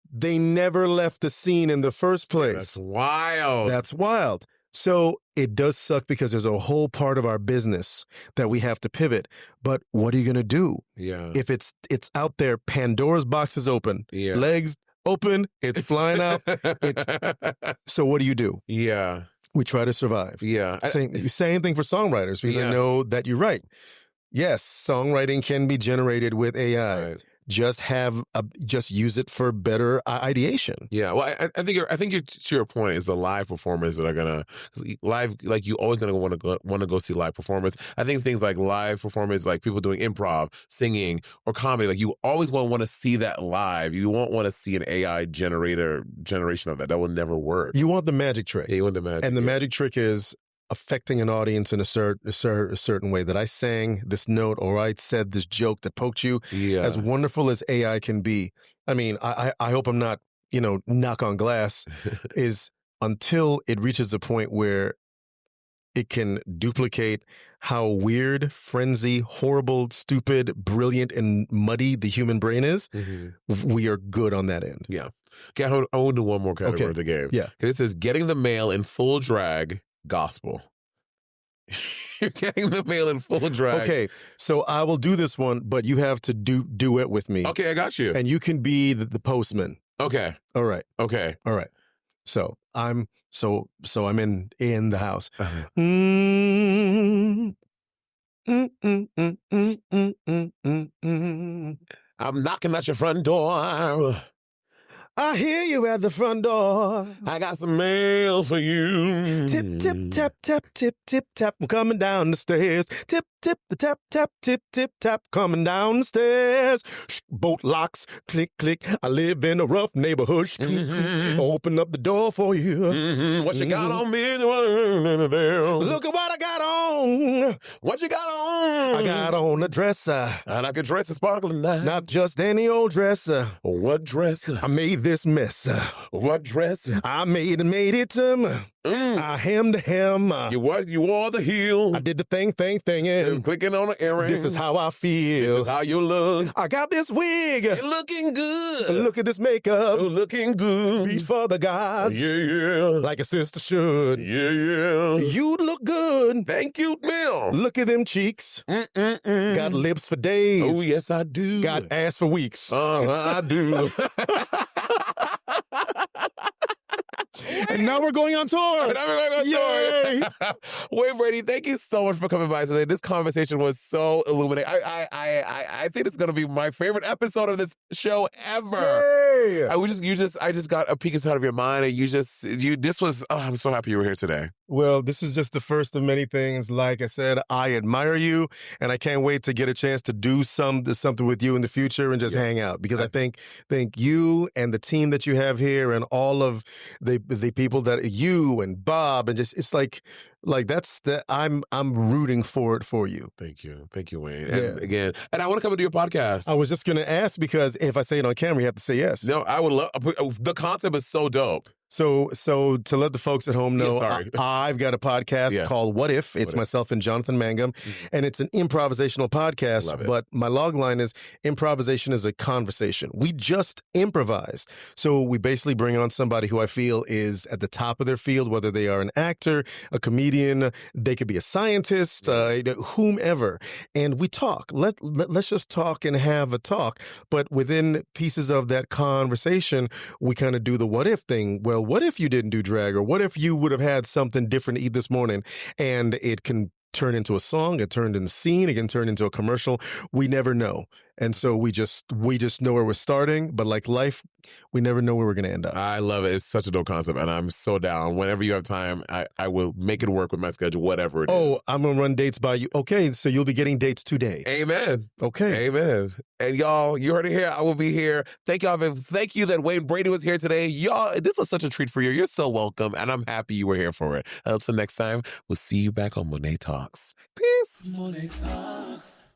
Speaker 1: They never left the scene in the first place.
Speaker 3: That's wild.
Speaker 1: That's wild. So it does suck because there's a whole part of our business that we have to pivot. But what are you going to do?
Speaker 3: Yeah.
Speaker 1: If it's out there, Pandora's box is open.
Speaker 3: Yeah.
Speaker 1: Legs open. It's flying out. So what do you do?
Speaker 3: Yeah.
Speaker 1: We try to survive.
Speaker 3: Yeah.
Speaker 1: Same thing for songwriters, because I know that you're right. Yes, songwriting can be generated with AI. Right. Just use it for better ideation.
Speaker 3: Yeah, well, I think you're to your point is the live performers that are gonna live, like you always gonna want to go see live performers. I think things like live performers, like people doing improv, singing, or comedy, like you always want to see that live. You won't want to see an AI generation of that. That will never work.
Speaker 1: You want the magic trick.
Speaker 3: Yeah, you want the magic.
Speaker 1: And the magic trick is affecting an audience in a certain way. That I sang this note or I said this joke that poked you.
Speaker 3: Yeah.
Speaker 1: As wonderful as AI can be, I mean, I hope I'm not, knock on glass, is until it reaches a point where it can duplicate how weird, frenzy, horrible, stupid, brilliant, and muddy the human brain is, we are good on that end.
Speaker 3: Yeah. Okay, I want to do one more category of the game.
Speaker 1: Yeah.
Speaker 3: Because it says getting the male in full drag gospel. You're getting the male in full drag.
Speaker 1: Okay, so I will do this one, but you have to do it with me.
Speaker 3: Okay, I got you.
Speaker 1: And you can be the postman.
Speaker 3: Okay.
Speaker 1: All right.
Speaker 3: Okay.
Speaker 1: All right. So I'm in the house.
Speaker 3: Uh-huh. I'm knocking at your front door.
Speaker 1: I hear you at the front door.
Speaker 3: I got some mail for you.
Speaker 1: Tip, tip, tap, tap, tip, tip, tap. I'm coming down the stairs. Tip, tip, the tap, tap, tip, tip, tap, coming down the stairs. Bolt locks, click, click. I live in a rough neighborhood. Open up the door for you.
Speaker 3: What you got on me?
Speaker 1: Look at what I got on.
Speaker 3: What you got on?
Speaker 1: I got on a dress.
Speaker 3: And I can dress a sparkling night.
Speaker 1: Not just any old dress.
Speaker 3: What dress?
Speaker 1: I made this mess.
Speaker 3: What dress?
Speaker 1: I made it. I hemmed hem.
Speaker 3: You what? You wore the heel.
Speaker 1: I did the thing,
Speaker 3: And clicking on the earring.
Speaker 1: This is how I feel.
Speaker 3: This is how you look.
Speaker 1: I got this wig.
Speaker 3: You're looking good.
Speaker 1: Look at this makeup.
Speaker 3: You're looking good.
Speaker 1: Beat for the gods.
Speaker 3: Yeah.
Speaker 1: Like a sister should.
Speaker 3: Yeah.
Speaker 1: You look good.
Speaker 3: Thank you, Bill.
Speaker 1: Look at them cheeks. Got lips for days.
Speaker 3: Oh, yes, I do.
Speaker 1: Got ass for weeks.
Speaker 3: I do.
Speaker 1: And now we're going on tour. Yay.
Speaker 3: Wait, Brady, thank you so much for coming by today. This conversation was so illuminating. I think it's gonna be my favorite episode of this show ever.
Speaker 1: Yay.
Speaker 3: I just got a peek inside of your mind, and this was. Oh, I'm so happy you were here today.
Speaker 1: Well, this is just the first of many things. Like I said, I admire you, and I can't wait to get a chance to do something with you in the future and just hang out, because I think you and the team that you have here and all of the people that you and Bob and just it's like that's the I'm rooting for it for you.
Speaker 3: Thank you, Wayne. And again, and I want to come and do your podcast.
Speaker 1: I was just going to ask, because if I say it on camera, you have to say yes.
Speaker 3: No, I would love. The concept is so dope.
Speaker 1: So to let the folks at home know, I've got a podcast called What If? It's myself and Jonathan Mangum, and it's an improvisational podcast, but my log line is improvisation is a conversation. We just improvise. So we basically bring on somebody who I feel is at the top of their field, whether they are an actor, a comedian, they could be a scientist, whomever, and we talk. Let's just talk and have a talk, but within pieces of that conversation, we kind of do the what if thing. Well, what if you didn't do drag? Or what if you would have had something different to eat this morning? And it can turn into a song, it turned into a scene, it can turn into a commercial. We never know. And so we just know where we're starting, but like life, we never know where we're going to end up.
Speaker 3: I love it. It's such a dope concept, and I'm so down. Whenever you have time, I will make it work with my schedule, whatever it is.
Speaker 1: Oh, I'm going to run dates by you. Okay, so you'll be getting dates today.
Speaker 3: Amen.
Speaker 1: Okay.
Speaker 3: Amen. And y'all, you heard it here. I will be here. Thank y'all. Thank you that Wayne Brady was here today. Y'all, this was such a treat for you. You're so welcome, and I'm happy you were here for it. Until next time, we'll see you back on Monet Talks. Peace.
Speaker 2: Monét Talks.